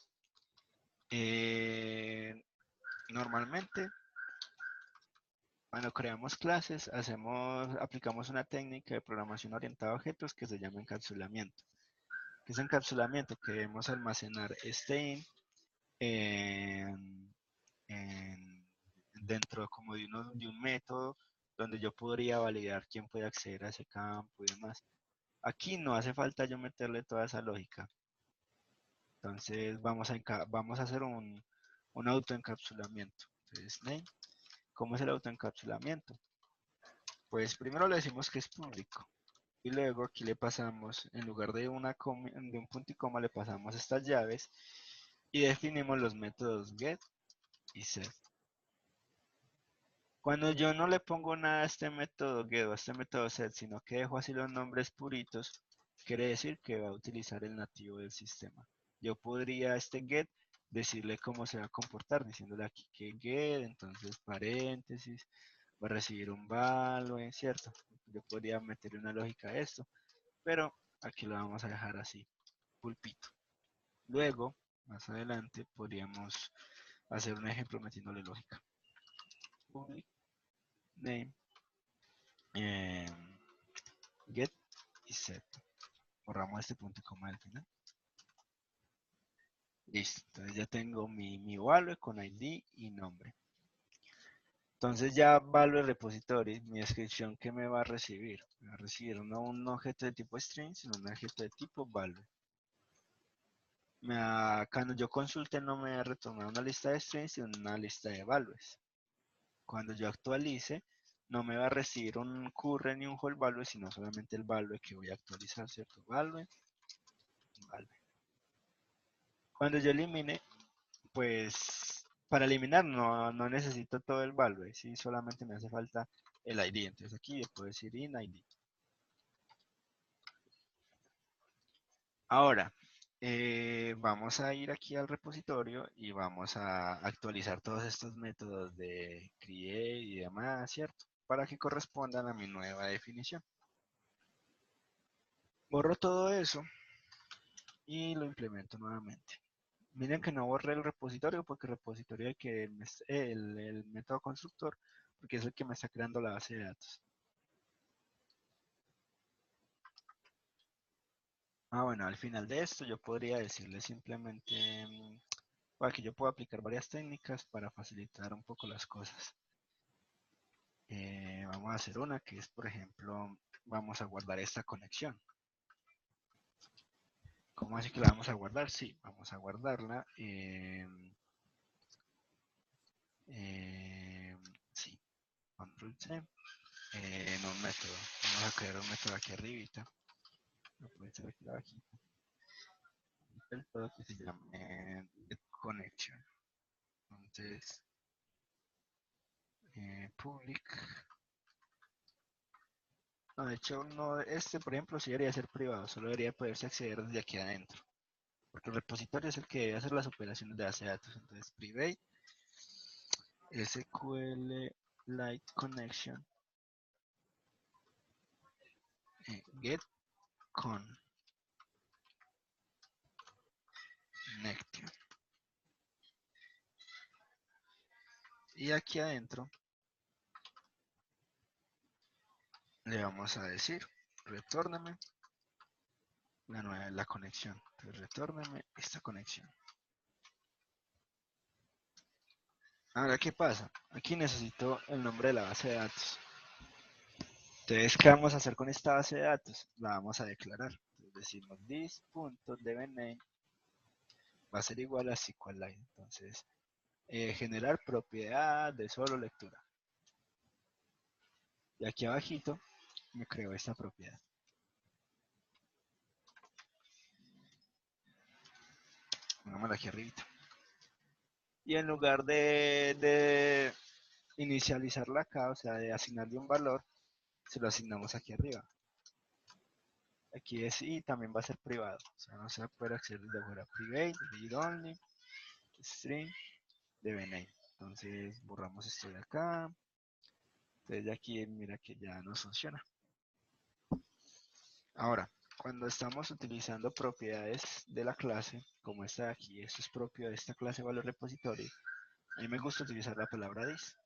Normalmente, cuando creamos clases, aplicamos una técnica de programación orientada a objetos que se llama encapsulamiento. ¿Qué es encapsulamiento? Que debemos almacenar string en, en- dentro como de un método donde yo podría validar quién puede acceder a ese campo y demás. Aquí no hace falta yo meterle toda esa lógica. Entonces vamos a hacer un autoencapsulamiento. Entonces, name, ¿cómo es el autoencapsulamiento? Pues primero le decimos que es público. Y luego aquí le pasamos, en lugar de, de un punto y coma, le pasamos estas llaves y definimos los métodos get y set. Cuando yo no le pongo nada a este método get o a este método set, sino que dejo así los nombres puritos, quiere decir que va a utilizar el nativo del sistema. Yo podría a este get decirle cómo se va a comportar, diciéndole aquí que get, entonces paréntesis, va a recibir un value, ¿cierto? Yo podría meterle una lógica a esto, pero aquí lo vamos a dejar así, pulpito. Luego, más adelante, podríamos hacer un ejemplo metiéndole lógica. Public name, eh, get y set. Borramos este punto y coma al final. Listo, entonces ya tengo mi value con ID y nombre. Entonces ya value repository, mi descripción que me va a recibir. Me va a recibir no un objeto de tipo string, sino un objeto de tipo value. Cuando yo consulte no me va a retornar una lista de strings, sino una lista de values. Cuando yo actualice, no me va a recibir un current ni un whole value, sino solamente el value que voy a actualizar, ¿cierto? Value, value. Cuando yo elimine, pues para eliminar no necesito todo el value, ¿sí? Solamente me hace falta el ID. Entonces aquí yo puedo decir in ID. Ahora, vamos a ir aquí al repositorio y vamos a actualizar todos estos métodos de create y demás, ¿cierto? Para que correspondan a mi nueva definición. Borro todo eso y lo implemento nuevamente. Miren que no borré el repositorio porque el repositorio es el método constructor, porque es el que me está creando la base de datos. Bueno, al final de esto yo podría decirle simplemente para que yo pueda aplicar varias técnicas para facilitar un poco las cosas. Vamos a hacer una que es, por ejemplo, vamos a guardar esta conexión. ¿Cómo así que la vamos a guardar? Sí, vamos a guardarla. Sí, control C, en un método. Vamos a crear un método aquí arribita. No puede ser aquí abajito. El método que se llama getConnection. Entonces, public. No, de hecho, no, este, por ejemplo, sí debería ser privado. Solo debería poderse acceder desde aquí adentro. Porque el repositorio es el que debe hacer las operaciones de base de datos. Entonces, private SQLite connection get connection. Y aquí adentro le vamos a decir retórname la conexión. Entonces, retórname esta conexión. Ahora, ¿qué pasa? Aquí necesito el nombre de la base de datos. Entonces, ¿qué vamos a hacer con esta base de datos? La vamos a declarar. Entonces, decimos this.dbName va a ser igual a SQLite. Entonces, generar propiedad de solo lectura. Y aquí abajito me creo esta propiedad. Pongámosla aquí arriba. Y en lugar de inicializarla acá, o sea, de asignarle un valor, se lo asignamos aquí arriba. Aquí es y también va a ser privado. O sea, no se va a poder acceder desde afuera. Private, read only, string, dbName. Entonces borramos esto de acá. Entonces de aquí mira que ya nos funciona. Ahora, cuando estamos utilizando propiedades de la clase, como esta de aquí, esto es propio de esta clase valor repository, A mí me gusta utilizar la palabra this,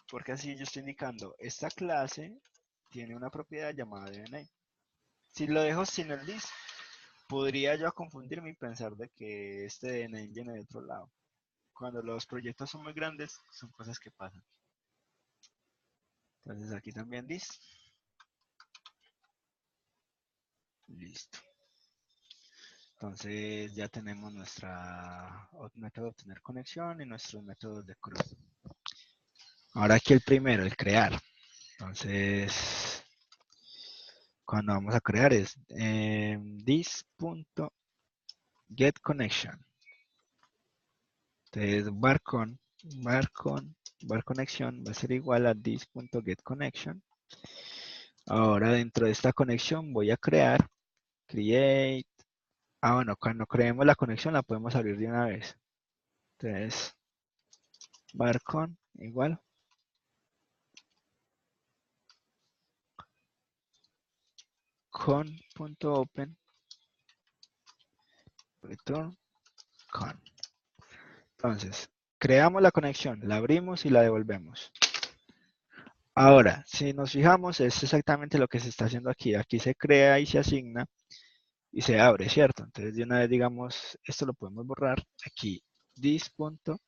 porque así yo estoy indicando, esta clase tiene una propiedad llamada DName. Si lo dejo sin el this, podría yo confundirme y pensar de que este DName viene de otro lado. Cuando los proyectos son muy grandes, son cosas que pasan. Entonces aquí también this. Listo. Entonces ya tenemos nuestra método de obtener conexión y nuestros métodos de cross. Ahora aquí el primero, el crear. Entonces, cuando vamos a crear es this.getConnection. Entonces, var conexión va a ser igual a this.getConnection. Ahora dentro de esta conexión voy a crear, create. Bueno, cuando creemos la conexión la podemos abrir de una vez. Entonces, varcon igual con.open return con. Entonces, creamos la conexión, la abrimos y la devolvemos. Ahora, si nos fijamos, es exactamente lo que se está haciendo aquí. Aquí se crea y se asigna y se abre, ¿cierto? Entonces, de una vez, digamos, esto lo podemos borrar. Aquí, this.getCon,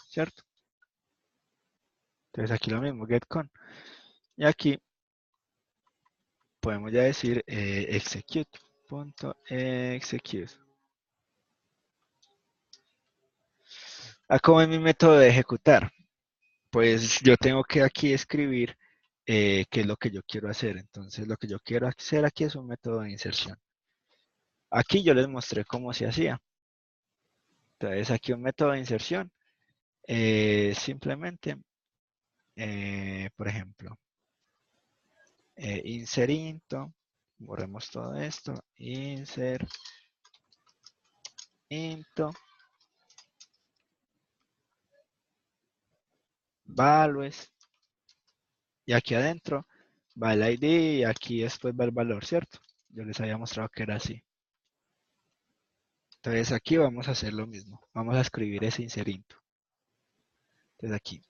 ¿cierto? Entonces, aquí lo mismo, getCon. Y aquí podemos ya decir execute.execute. ¿Cómo es mi método de ejecutar? Pues yo tengo que aquí escribir qué es lo que yo quiero hacer. Entonces, lo que yo quiero hacer aquí es un método de inserción. Aquí yo les mostré cómo se hacía. Entonces, aquí un método de inserción. Simplemente, por ejemplo, insert into, borremos todo esto, insert into, values, y aquí adentro va el ID y aquí después va el valor, ¿cierto? Yo les había mostrado que era así. Entonces aquí vamos a hacer lo mismo. Vamos a escribir ese insert into. Entonces aquí,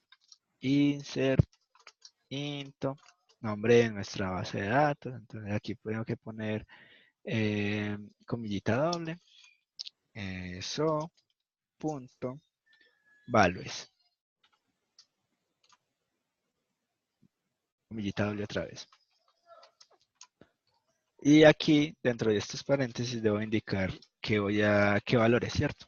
insert into, nombre de nuestra base de datos. Entonces aquí tengo que poner comillita doble, so, punto, values. Comillita doble otra vez. Y aquí, dentro de estos paréntesis, debo indicar qué valores, ¿cierto?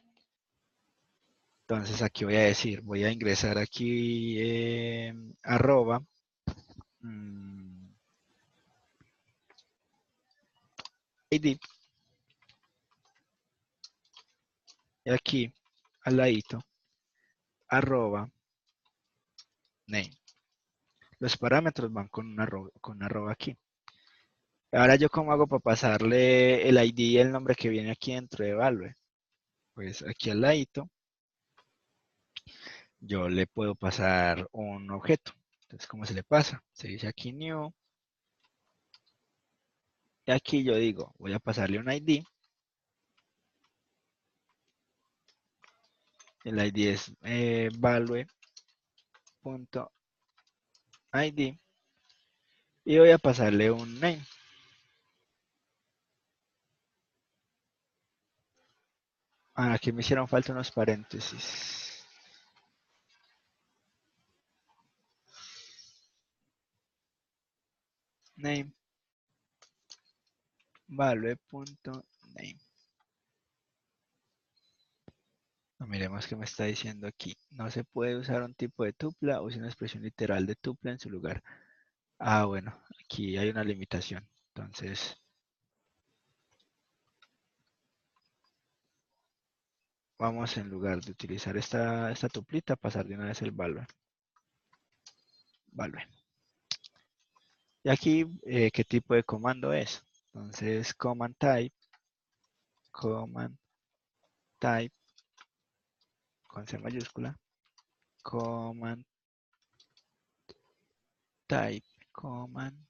Entonces aquí voy a decir, voy a ingresar aquí arroba ID y aquí al ladito arroba name. Los parámetros van con una arroba aquí. Ahora yo cómo hago para pasarle el ID y el nombre que viene aquí dentro de Valve. Pues aquí al ladito yo le puedo pasar un objeto. Entonces, ¿cómo se le pasa? Se dice aquí new. Y aquí yo digo, voy a pasarle un ID. El ID es value.id. Y voy a pasarle un name. Aquí me hicieron falta unos paréntesis. Name. Value.name. Miremos qué me está diciendo aquí. No se puede usar un tipo de tupla, use una expresión literal de tupla en su lugar. Bueno, aquí hay una limitación. Entonces, vamos en lugar de utilizar esta tuplita, pasar de una vez el value. Value. Y aquí, ¿qué tipo de comando es? Entonces, command type, con C mayúscula, command command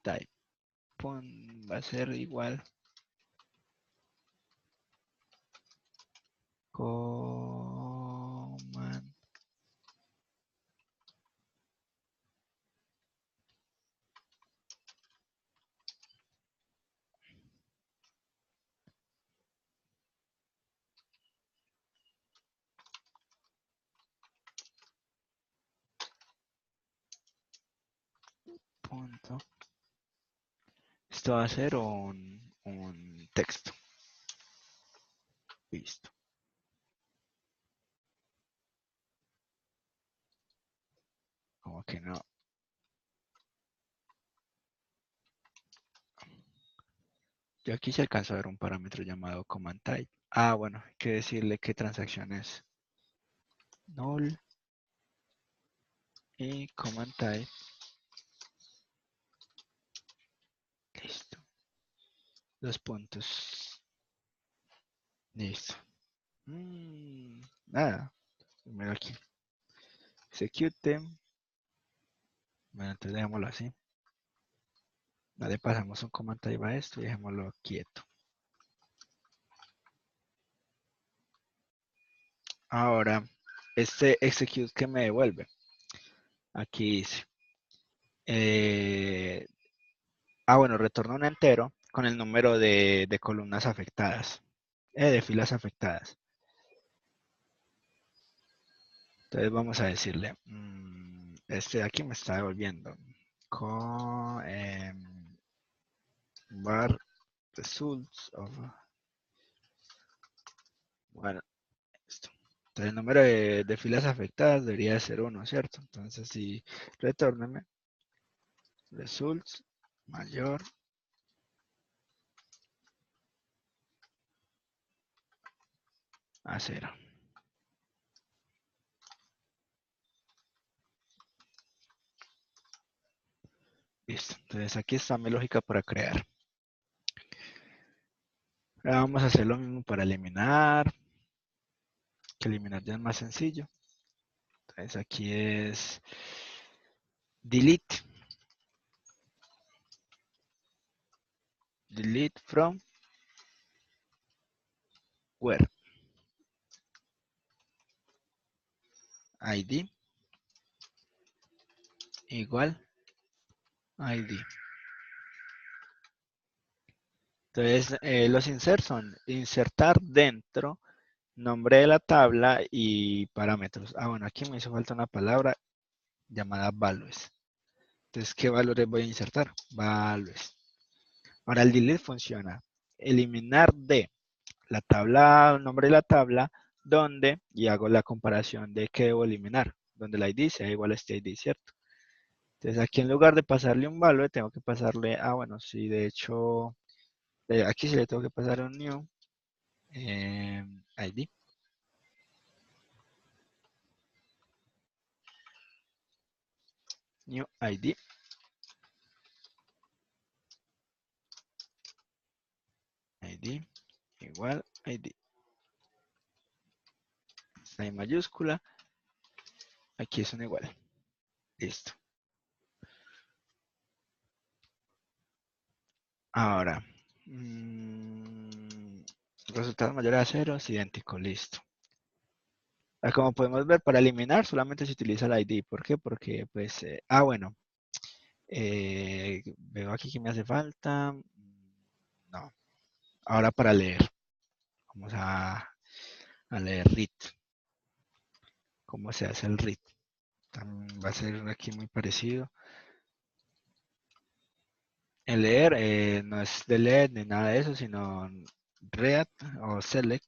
type, va a ser igual Command. Punto. Esto va a ser un texto. Listo. Como que no. Yo aquí se alcanza a ver un parámetro llamado command type. Ah, bueno, hay que decirle qué transacción es. Null y command type. Listo. Dos puntos. Listo. Nada. Primero aquí. Execute. Bueno, entonces dejémoslo así. No le pasamos un command type a esto y dejémoslo quieto. Ahora, este execute que me devuelve. Aquí dice. Bueno, retorna un entero con el número de columnas afectadas. De filas afectadas. Entonces vamos a decirle. Este de aquí me está devolviendo. Con var results of. Bueno, esto. Entonces el número de filas afectadas debería ser 1, ¿cierto? Entonces si retórneme results mayor a 0. Listo. Entonces aquí está mi lógica para crear. Ahora vamos a hacer lo mismo para eliminar. Que eliminar ya es más sencillo. Entonces aquí es delete. Delete from where id igual id. Entonces los insert son insertar dentro nombre de la tabla y parámetros. Bueno, aquí me hizo falta una palabra llamada values. Entonces, ¿qué valores voy a insertar? Values. Ahora el delete funciona. Eliminar de la tabla, el nombre de la tabla, donde, y hago la comparación de qué debo eliminar, donde la id sea igual a este id, ¿cierto? Entonces aquí en lugar de pasarle un value, tengo que pasarle, bueno, sí, de hecho, aquí sí le tengo que pasar un new id. New id. id igual id. Está en mayúscula. Aquí es un igual. Listo. Ahora, resultados mayores a 0 es idéntico, listo. Como podemos ver, para eliminar solamente se utiliza el ID. ¿Por qué? Porque, pues, bueno, veo aquí que me hace falta. No. Ahora para leer. Vamos a leer read. ¿Cómo se hace el read? Va a ser aquí muy parecido. El leer no es delete ni nada de eso, sino read o select.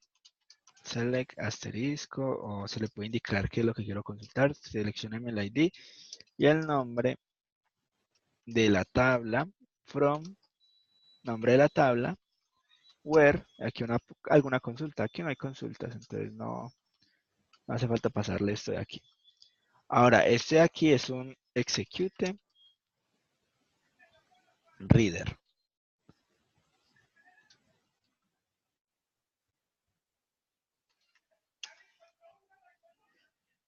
Select asterisco o se le puede indicar qué es lo que quiero consultar. Seleccioneme el ID y el nombre de la tabla from, nombre de la tabla, where, aquí alguna consulta. Aquí no hay consultas, entonces no hace falta pasarle esto de aquí. Ahora, este de aquí es un execute reader.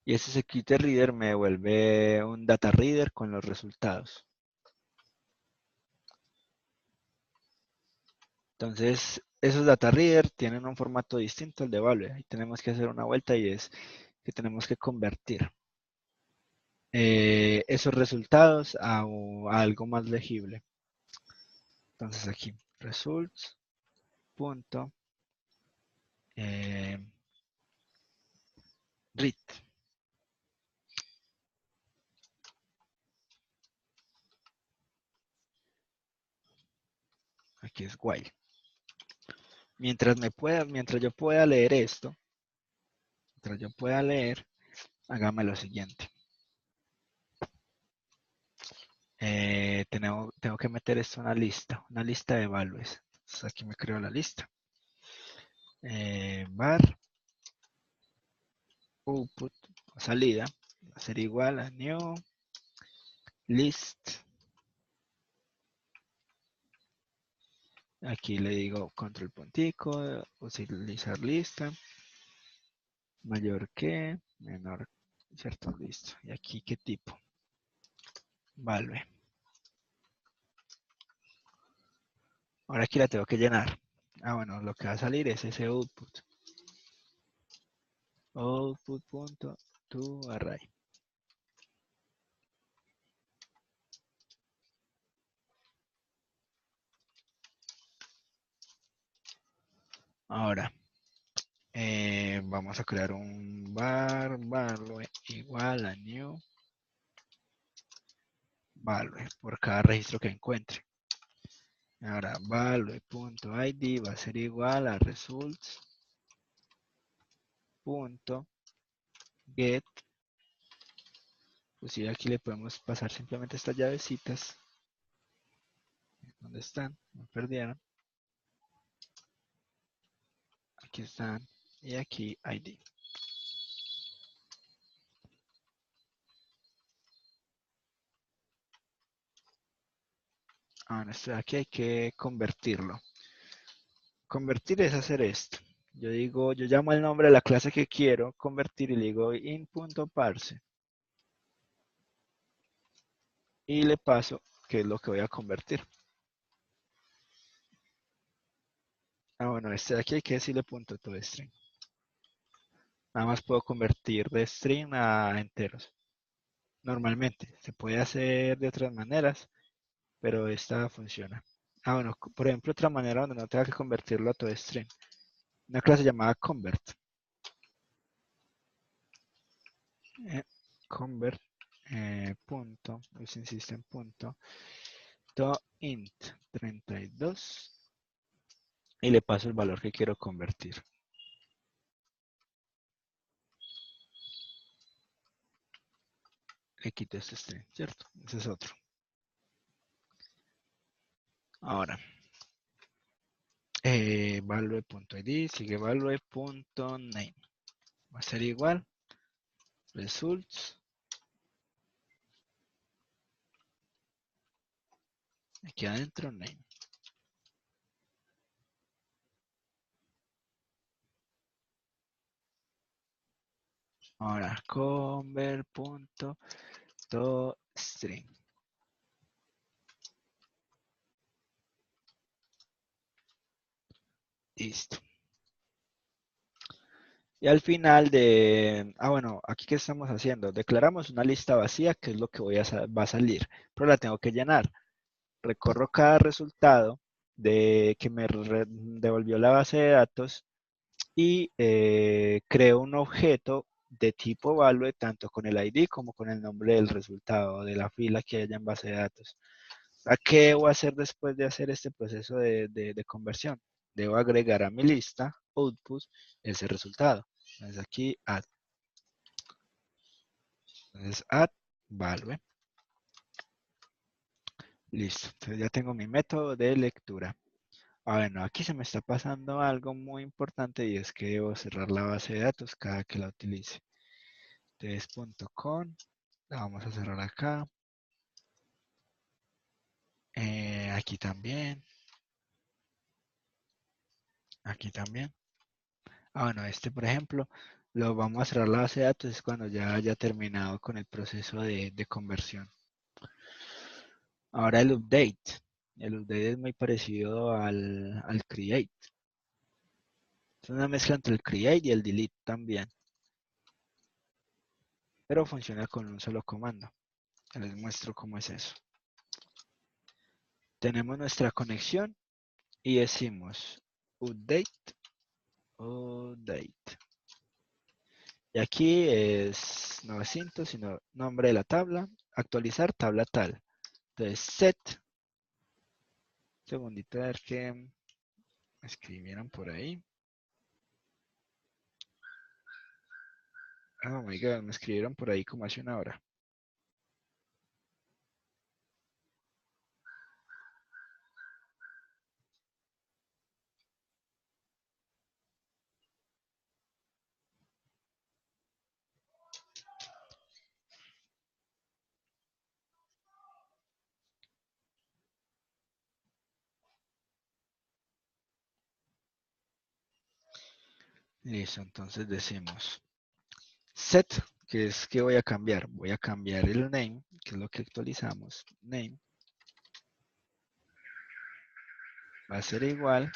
Y este execute reader me devuelve un data reader con los resultados. Entonces, esos data reader tienen un formato distinto al de Valve. Ahí tenemos que hacer una vuelta y es que tenemos que convertir esos resultados a algo más legible. Entonces aquí, results, punto, read. Aquí es while. Mientras yo pueda leer esto, mientras yo pueda leer, hágame lo siguiente. Tengo que meter esto en una lista de values. Entonces aquí me creo la lista. Var output o salida va a ser igual a new list. Aquí le digo control puntico, utilizar lista, mayor que, menor, cierto, listo. Y aquí qué tipo, value. Ahora aquí la tengo que llenar. Ah, bueno, lo que va a salir es ese output. Output.toArray. Ahora, vamos a crear un value igual a new value por cada registro que encuentre. Ahora, value.id va a ser igual a results.get. Pues sí, aquí le podemos pasar simplemente estas llavecitas. ¿Dónde están? Me perdieron. Aquí están. Y aquí ID. Ahora, aquí hay que convertirlo. Convertir es hacer esto. Yo llamo el nombre de la clase que quiero convertir y le digo in.parse. Y le paso qué es lo que voy a convertir. Ah, bueno, este de aquí hay que decirle punto toString. Nada más puedo convertir de string a enteros. Normalmente, se puede hacer de otras maneras, pero esta funciona. Ah, bueno, por ejemplo, otra manera donde no tenga que convertirlo a toString. Una clase llamada convert. Convert punto, using system punto, to int 32 y le paso el valor que quiero convertir. Le quito este string, ¿cierto? Ese es otro. Ahora, value.id sigue value.name. Va a ser igual. Results. Aquí adentro, name. Ahora, convert.toString. Listo. Y al final bueno, aquí qué estamos haciendo. Declaramos una lista vacía, que es lo que va a salir, pero la tengo que llenar. Recorro cada resultado de que me devolvió la base de datos y creo un objeto de tipo value tanto con el ID como con el nombre del resultado de la fila que haya en base de datos. ¿A qué debo hacer después de hacer este proceso de conversión? Debo agregar a mi lista output ese resultado. Entonces aquí add. Entonces add value. Listo. Entonces ya tengo mi método de lectura. Ah, bueno, aquí se me está pasando algo muy importante y es que debo cerrar la base de datos cada que la utilice. Test.com, la vamos a cerrar acá. Aquí también. Aquí también. Ah, bueno, este por ejemplo, lo vamos a cerrar la base de datos es cuando ya haya terminado con el proceso de conversión. Ahora el update. El update es muy parecido al create. Es una mezcla entre el create y el delete también. Pero funciona con un solo comando. Les muestro cómo es eso. Tenemos nuestra conexión y decimos update. Y aquí es 900, sino nombre de la tabla, actualizar tabla tal. Entonces set, segundito a ver que escribieron por ahí. Oh my god, me escribieron por ahí como hace una hora. Listo, entonces decimos set, que es que voy a cambiar. Voy a cambiar el name, que es lo que actualizamos. Name va a ser igual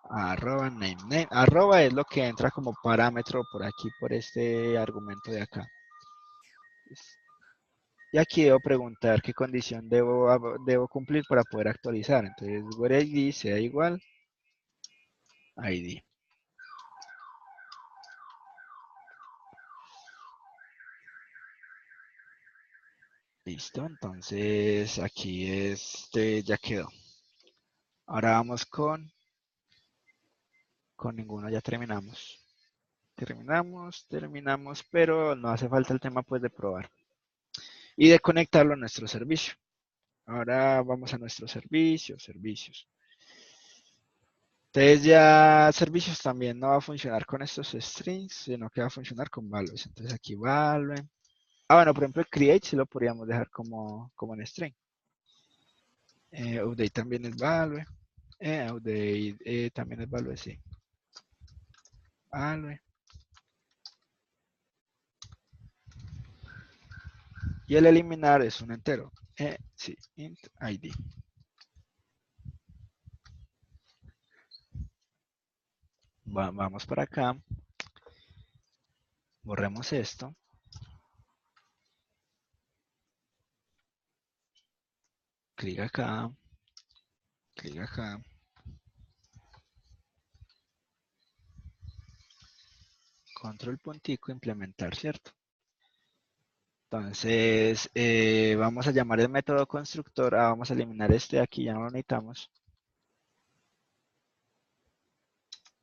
a arroba name. Arroba es lo que entra como parámetro por aquí, por este argumento de acá. Y aquí debo preguntar qué condición debo cumplir para poder actualizar. Entonces, where ID sea igual a ID. Listo, entonces aquí este ya quedó. Ahora vamos con ninguno, ya terminamos. Terminamos, pero no hace falta el tema pues de probar. Y de conectarlo a nuestro servicio. Ahora vamos a nuestro servicios. Entonces ya servicios también no va a funcionar con estos strings, sino que va a funcionar con values. Entonces aquí value. Ah, bueno, por ejemplo, el create sí lo podríamos dejar como en string. Update también es value. Update también es value, sí. Value. Y el eliminar es un entero. Sí, int id. Vamos para acá. Borremos esto. Clic acá. Clic acá. Control puntico, implementar, ¿cierto? Entonces, vamos a llamar el método constructor. Vamos a eliminar este de aquí, ya no lo necesitamos.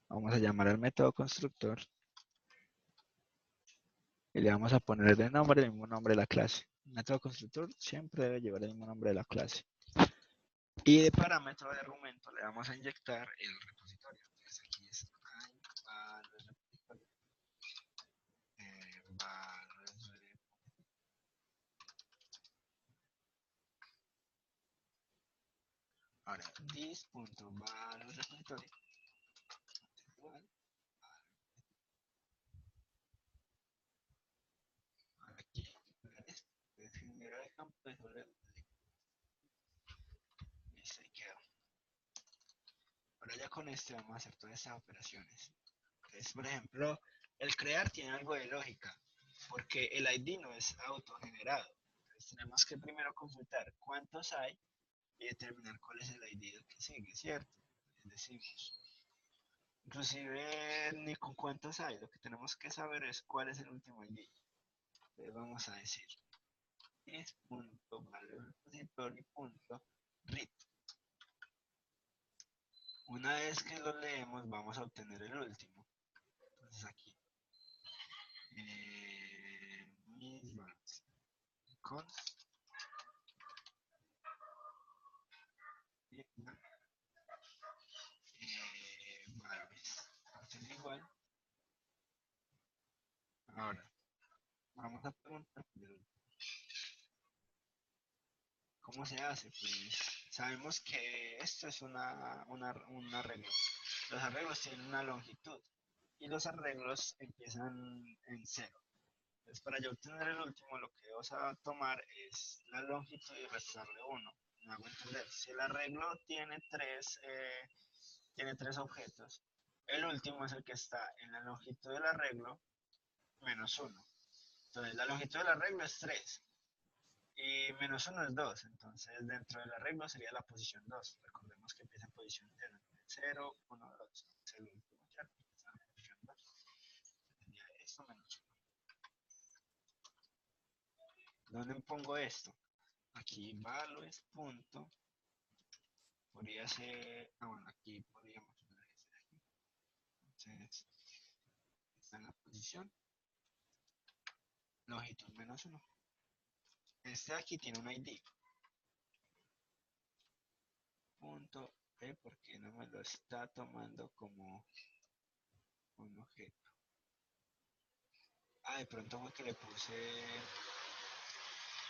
Vamos a llamar al método constructor. Y le vamos a poner de nombre el mismo nombre de la clase. El método constructor siempre debe llevar el mismo nombre de la clase. Y de parámetro de argumento le vamos a inyectar el repositorio. Entonces aquí es ahora this.value repositorio igual. Aquí primero el campo de listo, ahí quedó. Ahora ya con este vamos a hacer todas estas operaciones. Entonces, por ejemplo, el crear tiene algo de lógica, porque el ID no es autogenerado. Entonces tenemos que primero consultar cuántos hay y determinar cuál es el ID que sigue, ¿cierto? Decimos, inclusive ni con cuántos hay, lo que tenemos que saber es cuál es el último ID. Entonces vamos a decir is.value.repository.read. Una vez que lo leemos, vamos a obtener el último. Entonces aquí, const values. Entonces igual, ahora vamos a preguntar cómo se hace. Pues sabemos que esto es un arreglo. Los arreglos tienen una longitud y los arreglos empiezan en cero. Entonces, para yo obtener el último, lo que vamos a tomar es la longitud y restarle 1. Me hago entender. Si el arreglo tiene tres objetos, el último es el que está en la longitud del arreglo menos 1. Entonces, la longitud del arreglo es 3 y menos 1 es 2. Entonces, dentro del arreglo sería la posición 2. Recordemos que empieza en posición 0, 1, 2. Es el último, ¿cierto? Está en posición 2. Sería esto menos 1. ¿Dónde pongo esto? Aquí values punto. Podría ser. Ah, bueno, aquí podríamos poner este de aquí. Entonces, está en la posición. Longitud menos 1. Este de aquí tiene un ID. Punto P porque no me lo está tomando como un objeto. Ah, de pronto fue que le puse.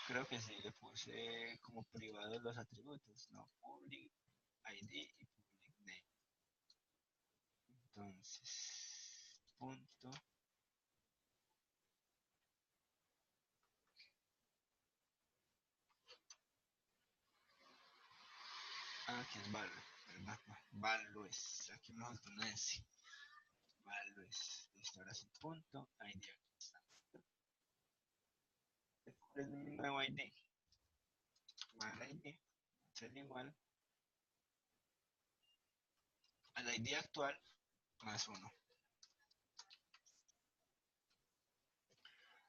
Creo que sí, le puse como privados los atributos, ¿no? Public ID y public name. Entonces, punto. Ah, aquí es value, ¿verdad? Values. Aquí me falta una S. Values. Listo, ahora sí, punto. ID. Aquí está. ¿Cuál es mi nuevo ID? Mal ID. Ser igual al ID actual más 1.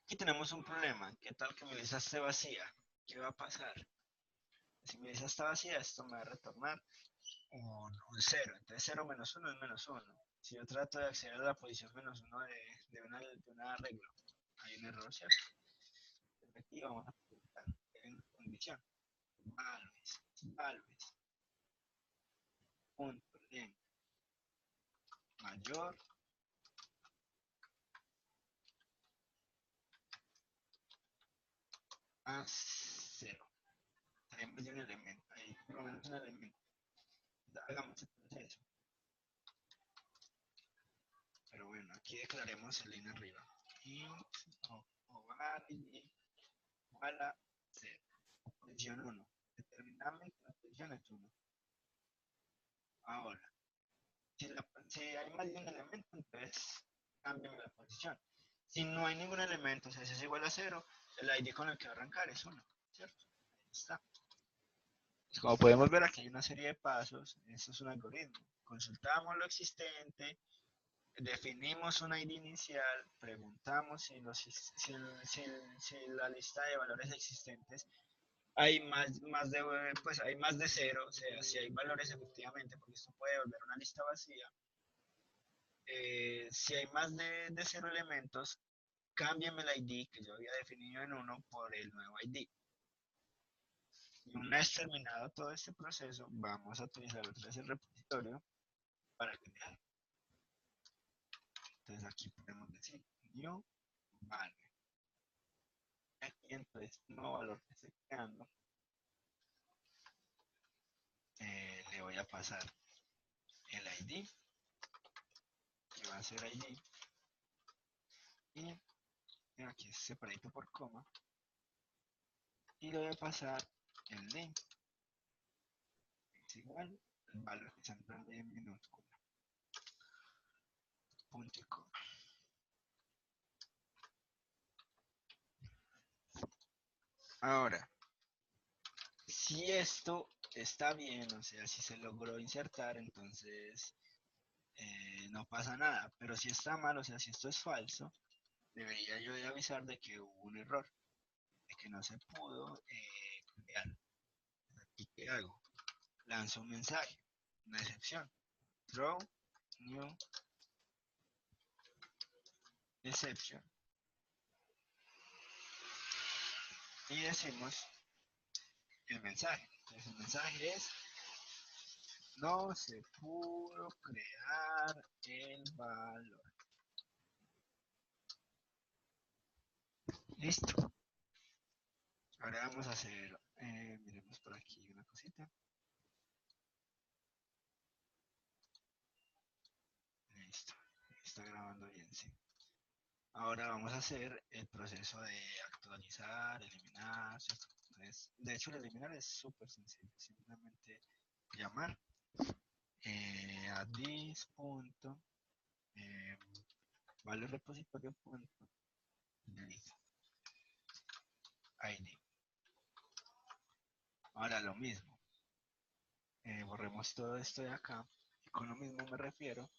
Aquí tenemos un problema. ¿Qué tal que mi lista esté vacía? ¿Qué va a pasar? Si mi lista está vacía, esto me va a retornar un 0. Entonces 0 menos 1 es menos 1. Si yo trato de acceder a la posición menos 1 de una arreglo, hay un error, ¿cierto? Entonces aquí vamos a preguntar en condición. Values, punto en mayor a 0. Hay más de un elemento, hay por lo menos un elemento. Hagamos el proceso. Pero bueno, aquí declaremos el line arriba. Int o var igual a 0. Posición 1. Determinamos que la posición es 1. Ahora, si hay más de un elemento, entonces cambien la posición. Si no hay ningún elemento, o sea, si es igual a 0, el ID con el que va a arrancar es 1, ¿cierto? Ahí está. Como podemos ver, aquí hay una serie de pasos. Esto es un algoritmo. Consultamos lo existente, definimos un ID inicial, preguntamos si la lista de valores existentes hay más de cero, o sea, si hay valores efectivamente, porque esto puede volver una lista vacía. Si hay más de cero elementos, cámbiame el ID que yo había definido en 1 por el nuevo ID. Y una vez terminado todo este proceso, vamos a utilizar otra vez el repositorio para crear. Entonces aquí podemos decir new value. Aquí entonces, nuevo valor que estoy creando, le voy a pasar el ID, que va a ser ID, y aquí es separadito por coma, y le voy a pasar el name, es igual el valor que está entrando en minúscula, punto y coma. Ahora, si esto está bien, o sea, si se logró insertar, entonces no pasa nada. Pero si está mal, o sea, si esto es falso, debería yo de avisar de que hubo un error, de que no se pudo crear. ¿Y qué hago? Lanzo un mensaje, una excepción. Throw new exception. Y decimos el mensaje. Entonces el mensaje es: no se pudo crear el valor. Listo. Ahora vamos a hacer, miremos por aquí una cosita. Listo. Está grabando bien, sí. Ahora vamos a hacer el proceso de actualizar, eliminar, ¿cierto? Entonces, de hecho, el eliminar es súper sencillo. Simplemente llamar a this punto value repositorio punto delete id. Ahora lo mismo, borremos todo esto de acá. Y con lo mismo me refiero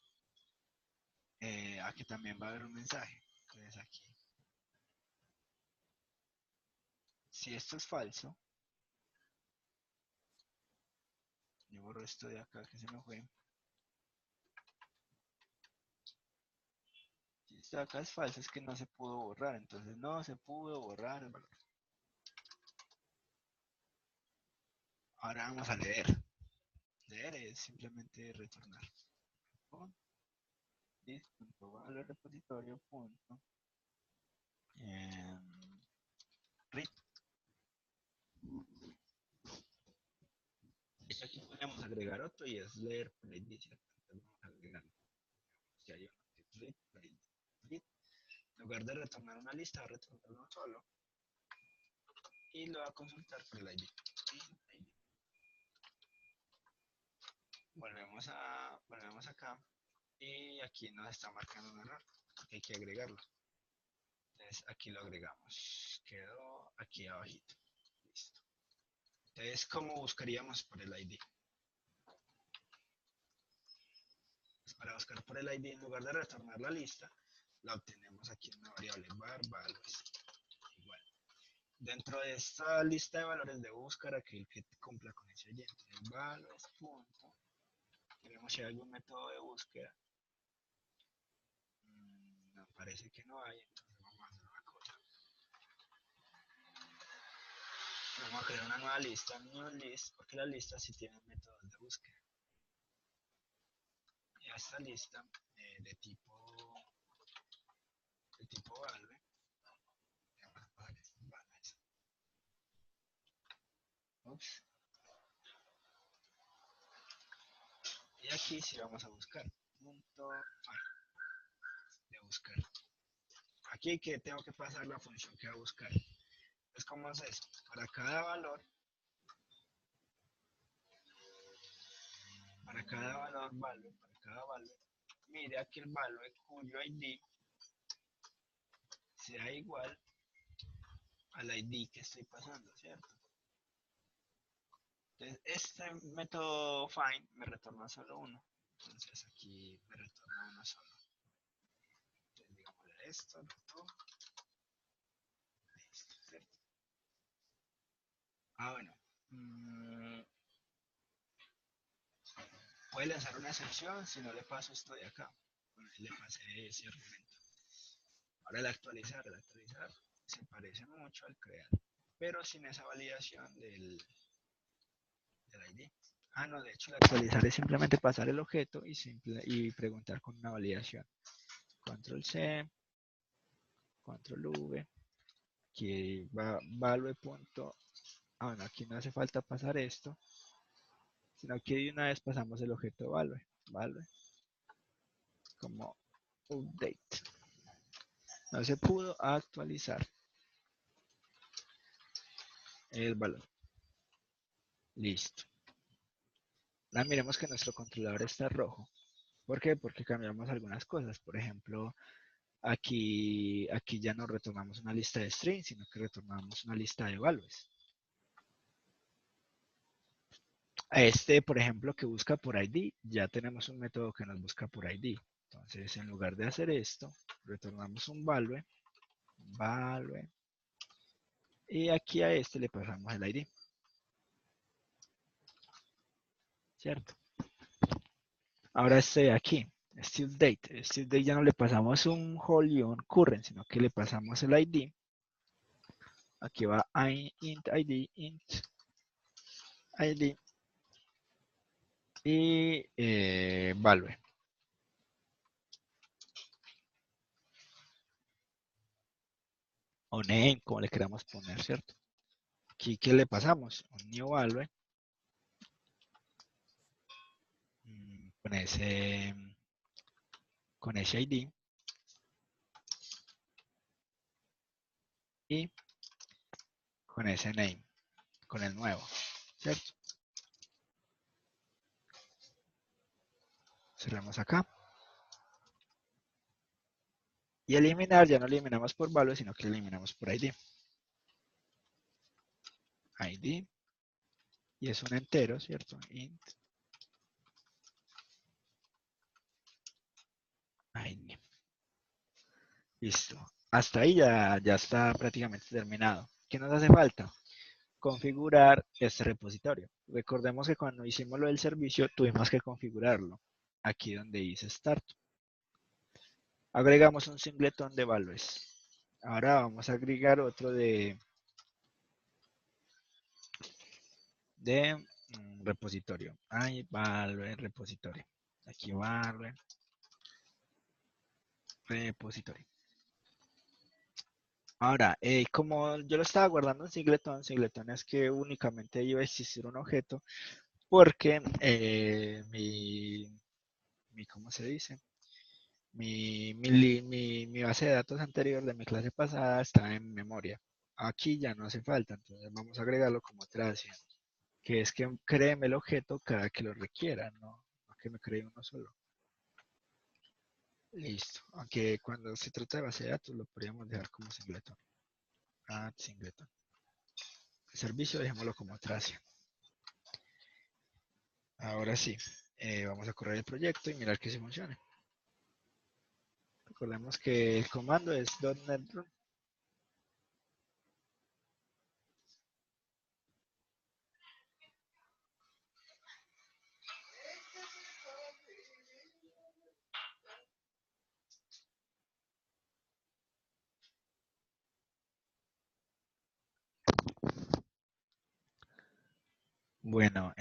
a que también va a haber un mensaje. Entonces aquí, si esto es falso, yo borro esto de acá que se me fue. Si esto de acá es falso, es que no se pudo borrar. Entonces no se pudo borrar el valor. Ahora vamos a leer. Leer es simplemente retornar. This.value repositorio punto read. Y aquí podemos agregar otro y es leer por ID, ¿cierto? Entonces vamos a agregar. Si hay uno que es read, read. En lugar de retornar una lista, va a retornar uno solo. Y lo va a consultar por el ID. Volvemos acá. Y aquí nos está marcando un error. Hay que agregarlo. Entonces aquí lo agregamos. Quedó aquí abajito. Listo. Entonces, ¿cómo buscaríamos por el ID? Pues para buscar por el ID, en lugar de retornar la lista, la obtenemos aquí en una variable var values. Igual. Dentro de esta lista de valores debo buscar aquel que cumpla con ese ID. Entonces, values punto. Queremos si hay algún método de búsqueda. No, parece que no hay, entonces vamos a hacer una cosa. Vamos a crear una nueva lista, new list, porque las listas sí tienen métodos de búsqueda. Y a esta lista de tipo value, vamos a pasar estos values. Ups. Y aquí sí vamos a buscar punto de buscar. Aquí que tengo que pasar la función que va a buscar. Entonces, ¿cómo es eso? Para cada valor value, mire aquí el value cuyo ID sea igual al ID que estoy pasando, ¿cierto? Entonces, este método find me retorna solo uno. Entonces aquí me retorna uno solo. Entonces, digámosle esto, listo, ¿cierto? Bueno. Puede lanzar una excepción si no le paso esto de acá. Bueno, le pasé ese argumento. Ahora el actualizar se parece mucho al crear, pero sin esa validación del ID. No, de hecho el actualizar es simplemente pasar el objeto y preguntar con una validación. Control C, Control V, aquí va value. Bueno, aquí no hace falta pasar esto, sino que de una vez pasamos el objeto value, como update. No se pudo actualizar el valor. Listo. Ahora miremos que nuestro controlador está rojo. ¿Por qué? Porque cambiamos algunas cosas. Por ejemplo, aquí ya no retornamos una lista de strings, sino que retornamos una lista de values. Por ejemplo, que busca por ID, ya tenemos un método que nos busca por ID. Entonces, en lugar de hacer esto, retornamos un value, y aquí a este le pasamos el ID. ¿Cierto? Ahora aquí, still date ya no le pasamos un whole y un current, sino que le pasamos el ID. Aquí va int ID y value. O name, como le queramos poner, ¿cierto? Aquí, ¿qué le pasamos? Un new value con ese ID. y con ese name, con el nuevo, ¿cierto? Cerramos acá. Y eliminar, ya no eliminamos por value, sino que eliminamos por ID. ID. Y es un entero, ¿cierto? Int ID. Listo. Hasta ahí ya está prácticamente terminado. ¿Qué nos hace falta? Configurar este repositorio. Recordemos que cuando hicimos lo del servicio tuvimos que configurarlo. Aquí donde dice Start. Agregamos un singleton de values. Ahora vamos a agregar otro de repositorio. Hay value repositorio. Aquí value repositorio. Ahora, como yo lo estaba guardando en singleton es que únicamente iba a existir un objeto porque ¿cómo se dice? Mi base de datos anterior de mi clase pasada está en memoria. Aquí ya no hace falta, entonces vamos a agregarlo como trace, que es que créeme el objeto cada que lo requiera, no que me cree uno solo. Listo, aunque cuando se trata de base de datos lo podríamos dejar como singleton. Add singleton. El servicio dejémoslo como trace. Ahora sí, vamos a correr el proyecto y mirar que se funcione. Recordemos que el comando es .NET Run. Bueno,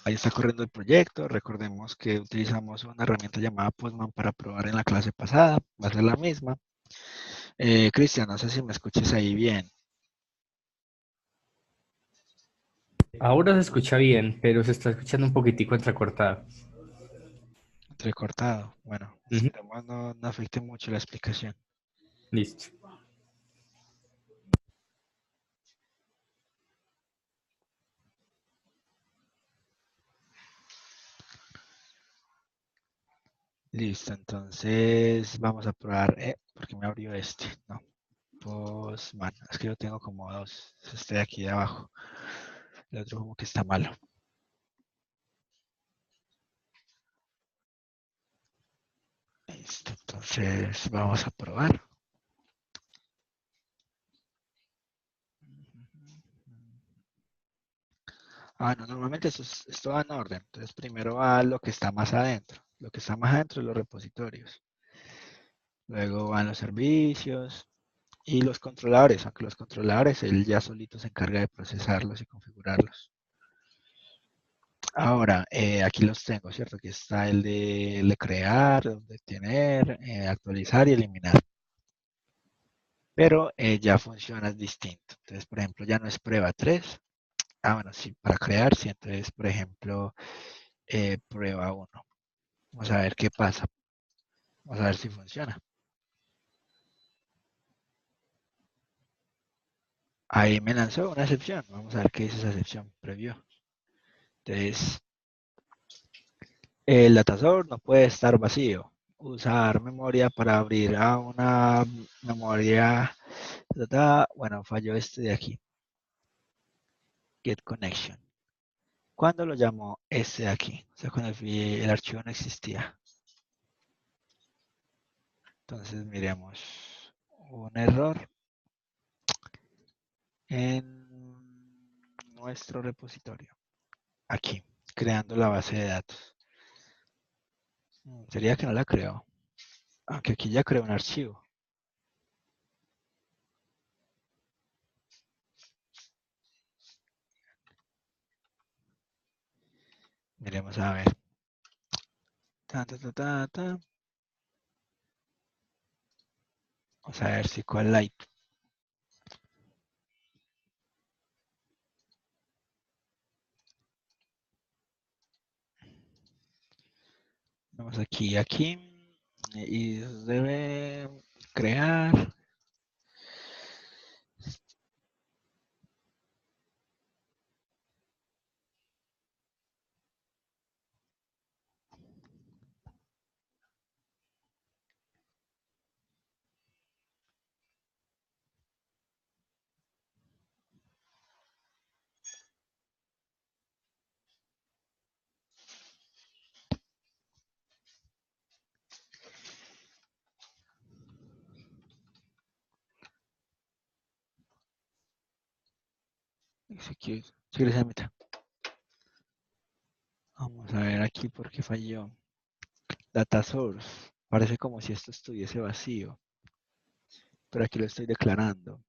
ahí está corriendo el proyecto. Recordemos que utilizamos una herramienta llamada Postman para probar en la clase pasada. Va a ser la misma. Cristian, no sé si me escuches ahí bien. Ahora se escucha bien, pero se está escuchando un poquitico entrecortado. Entrecortado. Bueno, Ujú. esperemos no afecte mucho la explicación. Listo. Listo, entonces vamos a probar. ¿Por qué me abrió este? No. Postman. Es que yo tengo como dos. Este de aquí de abajo. El otro como que está malo. Listo, entonces vamos a probar. No, normalmente esto va en orden. Entonces primero va lo que está más adentro. Lo que está más adentro es los repositorios. Luego van los servicios y los controladores, aunque los controladores él ya solito se encarga de procesarlos y configurarlos. Ahora, aquí los tengo, ¿cierto? Aquí está el de crear, de tener, actualizar y eliminar. Pero ya funciona distinto. Entonces, por ejemplo, ya no es prueba 3. Bueno, sí, para crear, sí. Entonces, por ejemplo, prueba 1. Vamos a ver qué pasa. Vamos a ver si funciona. Ahí me lanzó una excepción. Vamos a ver qué dice esa excepción previo. Entonces, el datador no puede estar vacío. Usar memoria para abrir a una memoria. Bueno, falló este de aquí. Get connection. ¿Cuándo lo llamó este de aquí? O sea, cuando el archivo no existía. Entonces, miremos un error en nuestro repositorio. Aquí, creando la base de datos. Sería que no la creo. Aunque aquí ya creo un archivo. Miremos a ver. Ta, ta, ta, ta, ta. Vamos a ver si cuál light. Vamos aquí. Y debe. Crear. Si quieres a mitad. Vamos a ver aquí por qué falló. Data source. Parece como si esto estuviese vacío. Pero aquí lo estoy declarando.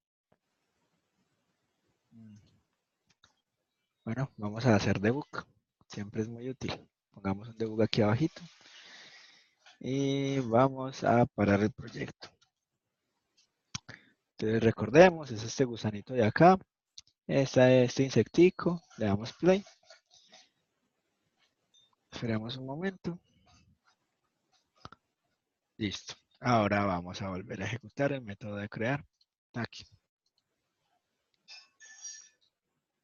Bueno, vamos a hacer debug. Siempre es muy útil. Pongamos un debug aquí abajito. Y vamos a parar el proyecto. Entonces recordemos, es este gusanito de acá. Este insectico. Le damos play. Esperamos un momento. Listo. Ahora vamos a volver a ejecutar el método de crear. Aquí.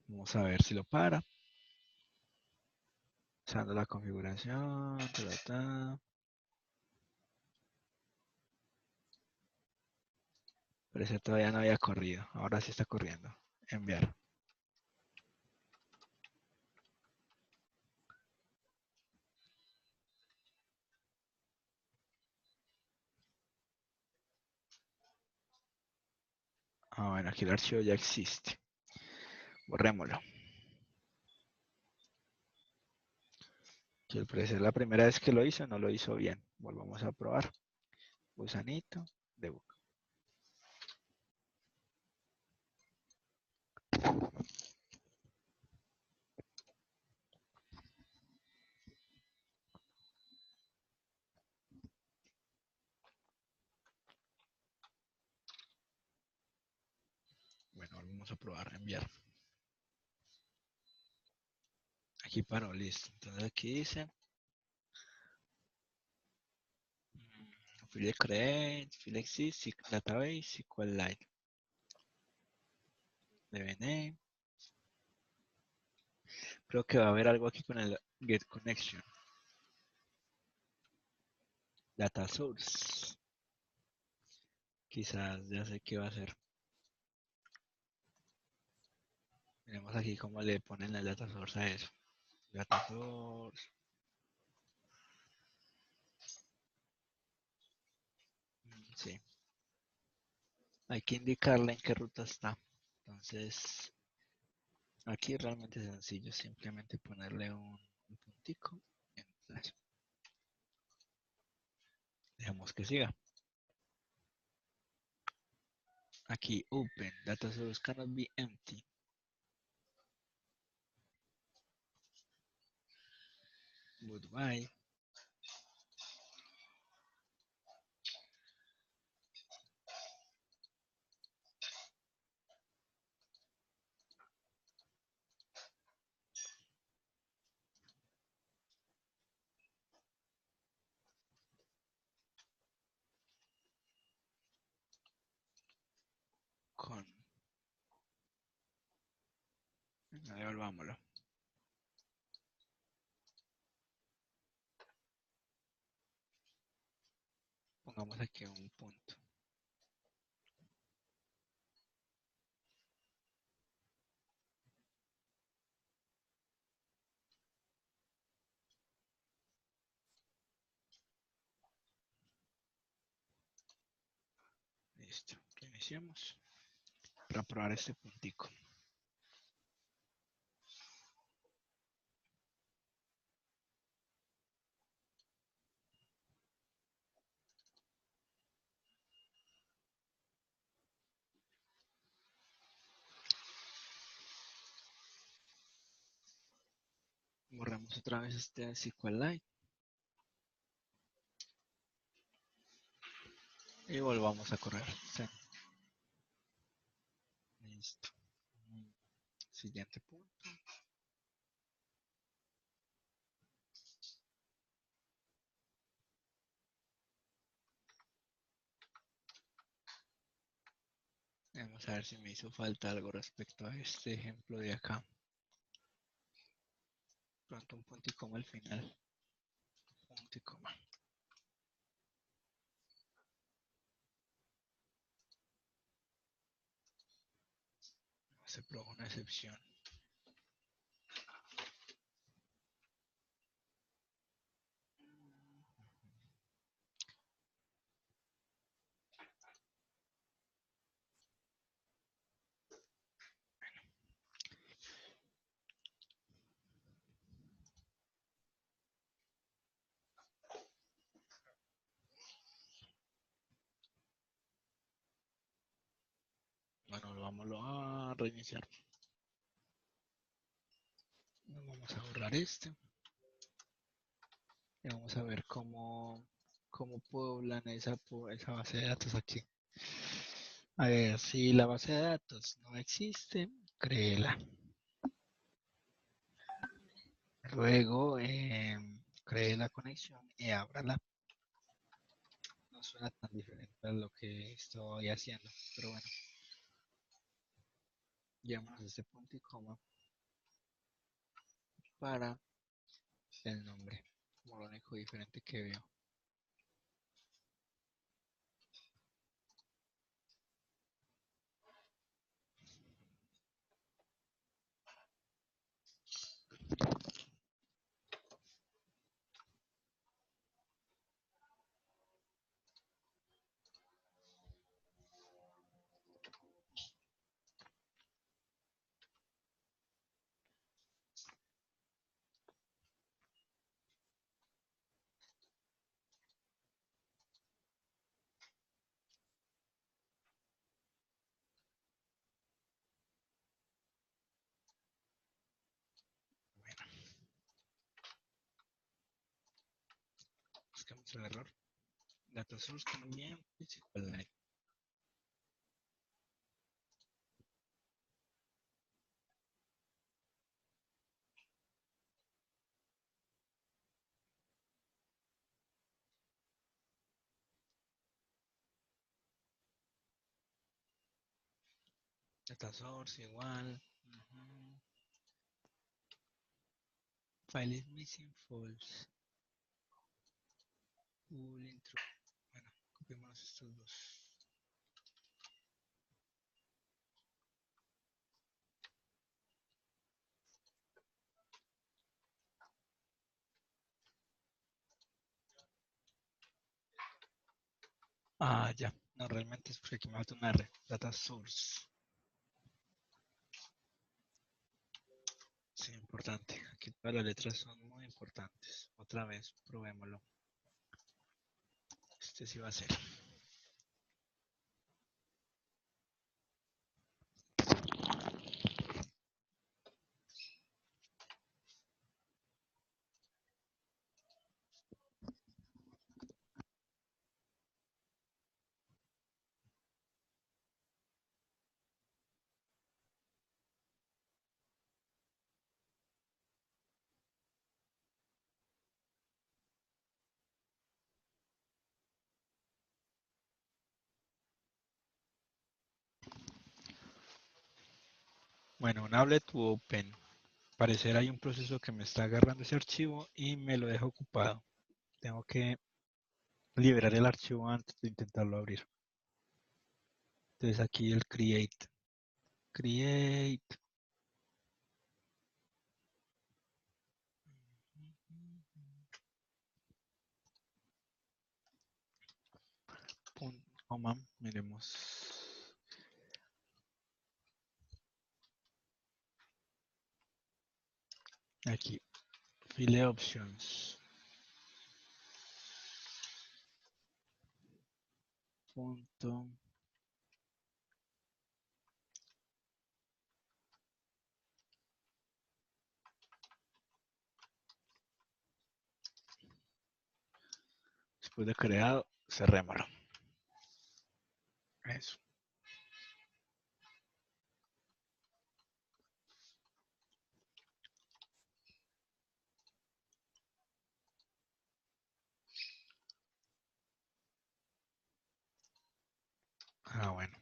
Vamos a ver si lo para. Usando la configuración. Pero ese todavía no había corrido. Ahora sí está corriendo. Enviar. Bueno, aquí el archivo ya existe. Borrémoslo. Si el es la primera vez que lo hizo, no lo hizo bien. Volvamos a probar. Gusanito. Debug. Bueno, volvemos a probar. Enviar. Aquí paró, listo. Entonces aquí dice file create, file exist, database, SQLite, DBName. Creo que va a haber algo aquí con el get connection. Data source. Quizás ya sé qué va a hacer. Miremos aquí cómo le ponen el data source a eso. Data source. Sí. Hay que indicarle en qué ruta está. Entonces, aquí realmente es sencillo. Simplemente ponerle un puntico. Entonces, dejemos que siga. Aquí, open. Data source cannot be empty. Goodbye. Con. Devolvámoslo. Pongamos aquí un punto. Listo. Reiniciamos para probar este puntico. Borramos otra vez este SQLite. Y volvamos a correr. Sí. Listo. Siguiente punto. Vamos a ver si me hizo falta algo respecto a este ejemplo de acá. Pronto un punto y coma al final. Punto y coma. Se produjo una excepción. Bueno, vamos a reiniciar. Vamos a borrar este. Y vamos a ver cómo poblan esa base de datos aquí. A ver, si la base de datos no existe, créela. Luego cree la conexión y ábrala. No suena tan diferente a lo que estoy haciendo, pero bueno. Llamamos a este punto y coma para el nombre, como lo único diferente que veo. Buscamos el error. Data source también es igual a data source igual. File is missing false. Intro. Bueno, copiamos estos dos. Ah, ya. No, realmente es porque aquí me falta una R. Data source. Sí, importante. Aquí todas las letras son muy importantes. Otra vez, probémoslo. Este sí va a ser. Bueno, un Ablet to Open. Parecer hay un proceso que me está agarrando ese archivo y me lo deja ocupado. Tengo que liberar el archivo antes de intentarlo abrir. Entonces aquí el create. Create. Punto, coma, miremos. Aquí, file options. Punto. Después de creado, cerrémoslo. Eso. Ah, bueno.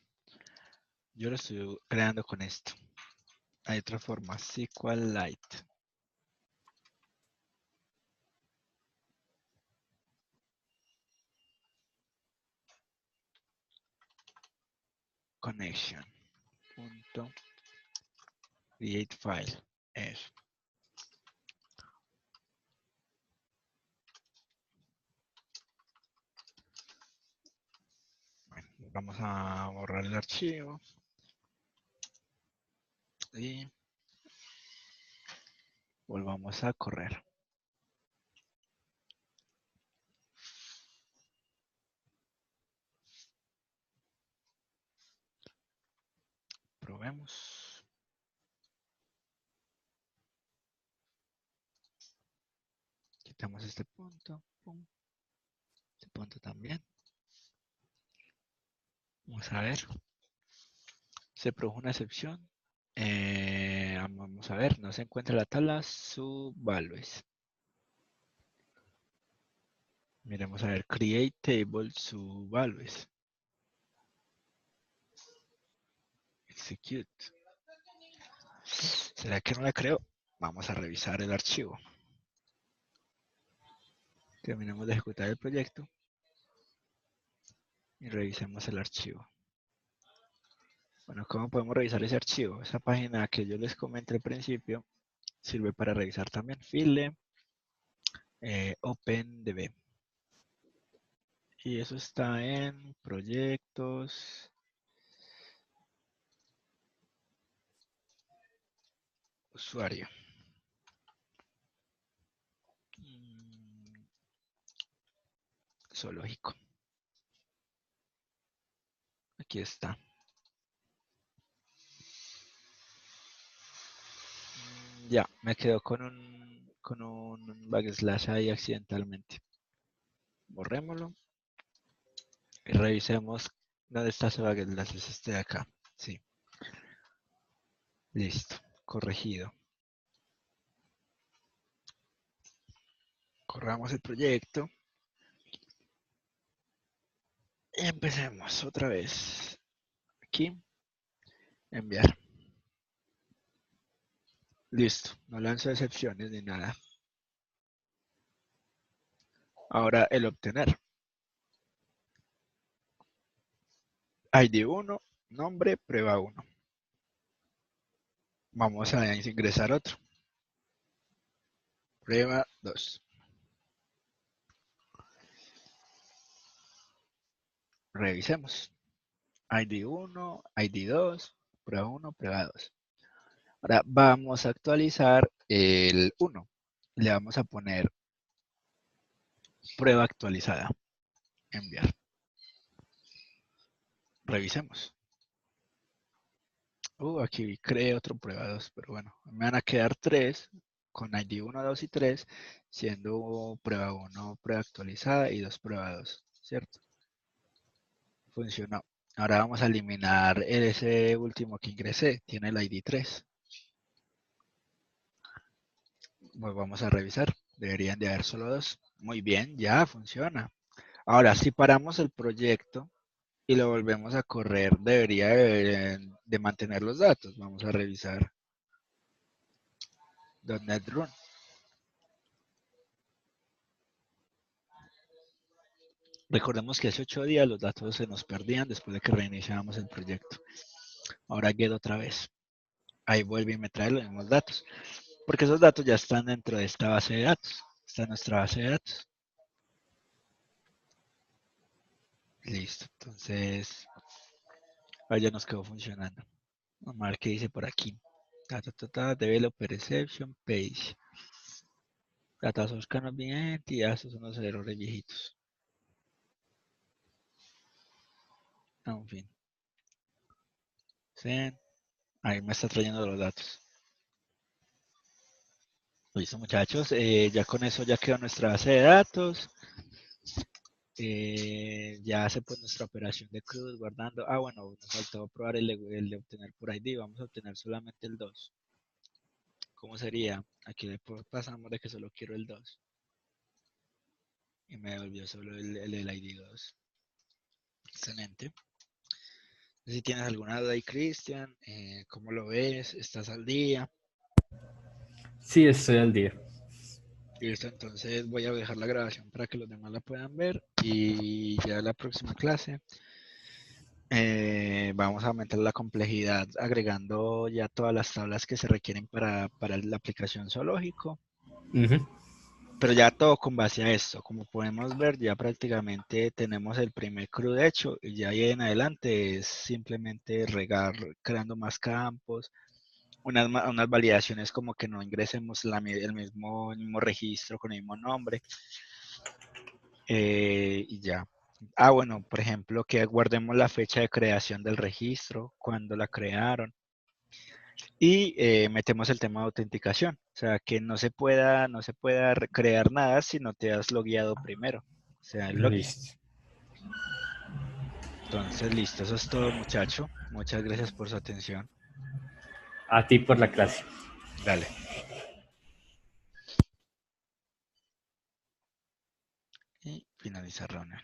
Yo lo estoy creando con esto. Hay otra forma, SQLite. Connection. Punto. Create file. Eso. Bueno, vamos a borrar el archivo. Y volvamos a correr. Probemos. Quitamos este punto. Pum. Este punto también. Vamos a ver. Se produjo una excepción. Vamos a ver, no se encuentra la tabla subvalues. Miremos a ver, create table subvalues. Execute. ¿Será que no la creo? Vamos a revisar el archivo. Terminamos de ejecutar el proyecto y revisemos el archivo. Bueno, ¿cómo podemos revisar ese archivo? Esa página que yo les comenté al principio sirve para revisar también file OpenDB. Y eso está en proyectos, usuario. Zoológico. Aquí está. Ya, me quedo con un backslash ahí accidentalmente. Borrémoslo y revisemos dónde está ese backslash. Es este de acá. Sí. Listo. Corregido. Corramos el proyecto. Y empecemos otra vez. Aquí. Enviar. Listo. No lanzo excepciones ni nada. Ahora el obtener. ID 1, nombre, prueba 1. Vamos a ingresar otro. Prueba 2. Revisemos. ID 1, ID 2, prueba 1, prueba 2. Ahora vamos a actualizar el 1. Le vamos a poner prueba actualizada. Enviar. Revisemos. Aquí creé otro prueba 2, pero bueno, me van a quedar 3 con ID 1, 2 y 3, siendo prueba 1 prueba actualizada y 2 prueba 2, ¿cierto? Funcionó. Ahora vamos a eliminar ese último que ingresé, tiene el ID 3. Pues vamos a revisar, deberían de haber solo 2. Muy bien, ya funciona. Ahora, si paramos el proyecto y lo volvemos a correr, debería de mantener los datos. Vamos a revisar .NET Run. Recordemos que hace 8 días los datos se nos perdían después de que reiniciábamos el proyecto. Ahora get otra vez. Ahí vuelve y me trae los mismos datos. Porque esos datos ya están dentro de esta base de datos. Está en nuestra base de datos. Listo. Entonces, ahora ya nos quedó funcionando. Vamos a ver qué dice por aquí. Developer exception page. Data source cannot be empty. Estos son los errores viejitos. En fin. Sí. Ahí me está trayendo los datos. Listo, muchachos. Ya con eso ya quedó nuestra base de datos. Ya hace pues nuestra operación de cruz guardando. Bueno, nos faltó probar el de obtener por ID. Vamos a obtener solamente el 2. ¿Cómo sería? Aquí después pasamos de que solo quiero el 2. Y me devolvió solo el ID 2. Excelente. Si tienes alguna duda ahí, Cristian, ¿cómo lo ves? ¿Estás al día? Sí, estoy al día. Listo, entonces voy a dejar la grabación para que los demás la puedan ver y ya la próxima clase vamos a aumentar la complejidad agregando ya todas las tablas que se requieren para la aplicación zoológico, Ujú. pero ya todo con base a esto. Como podemos ver, ya prácticamente tenemos el primer CRUD hecho y ya ahí en adelante es simplemente regar, creando más campos, unas validaciones como que no ingresemos el mismo registro con el mismo nombre y ya. Ah, bueno, por ejemplo, que guardemos la fecha de creación del registro, cuando la crearon, y metemos el tema de autenticación, o sea, que no se pueda crear nada si no te has logueado primero, o sea, el login. Listo. Entonces, listo, eso es todo, muchacho. Muchas gracias por su atención. A ti por la clase. Dale. Y finalizar reunión.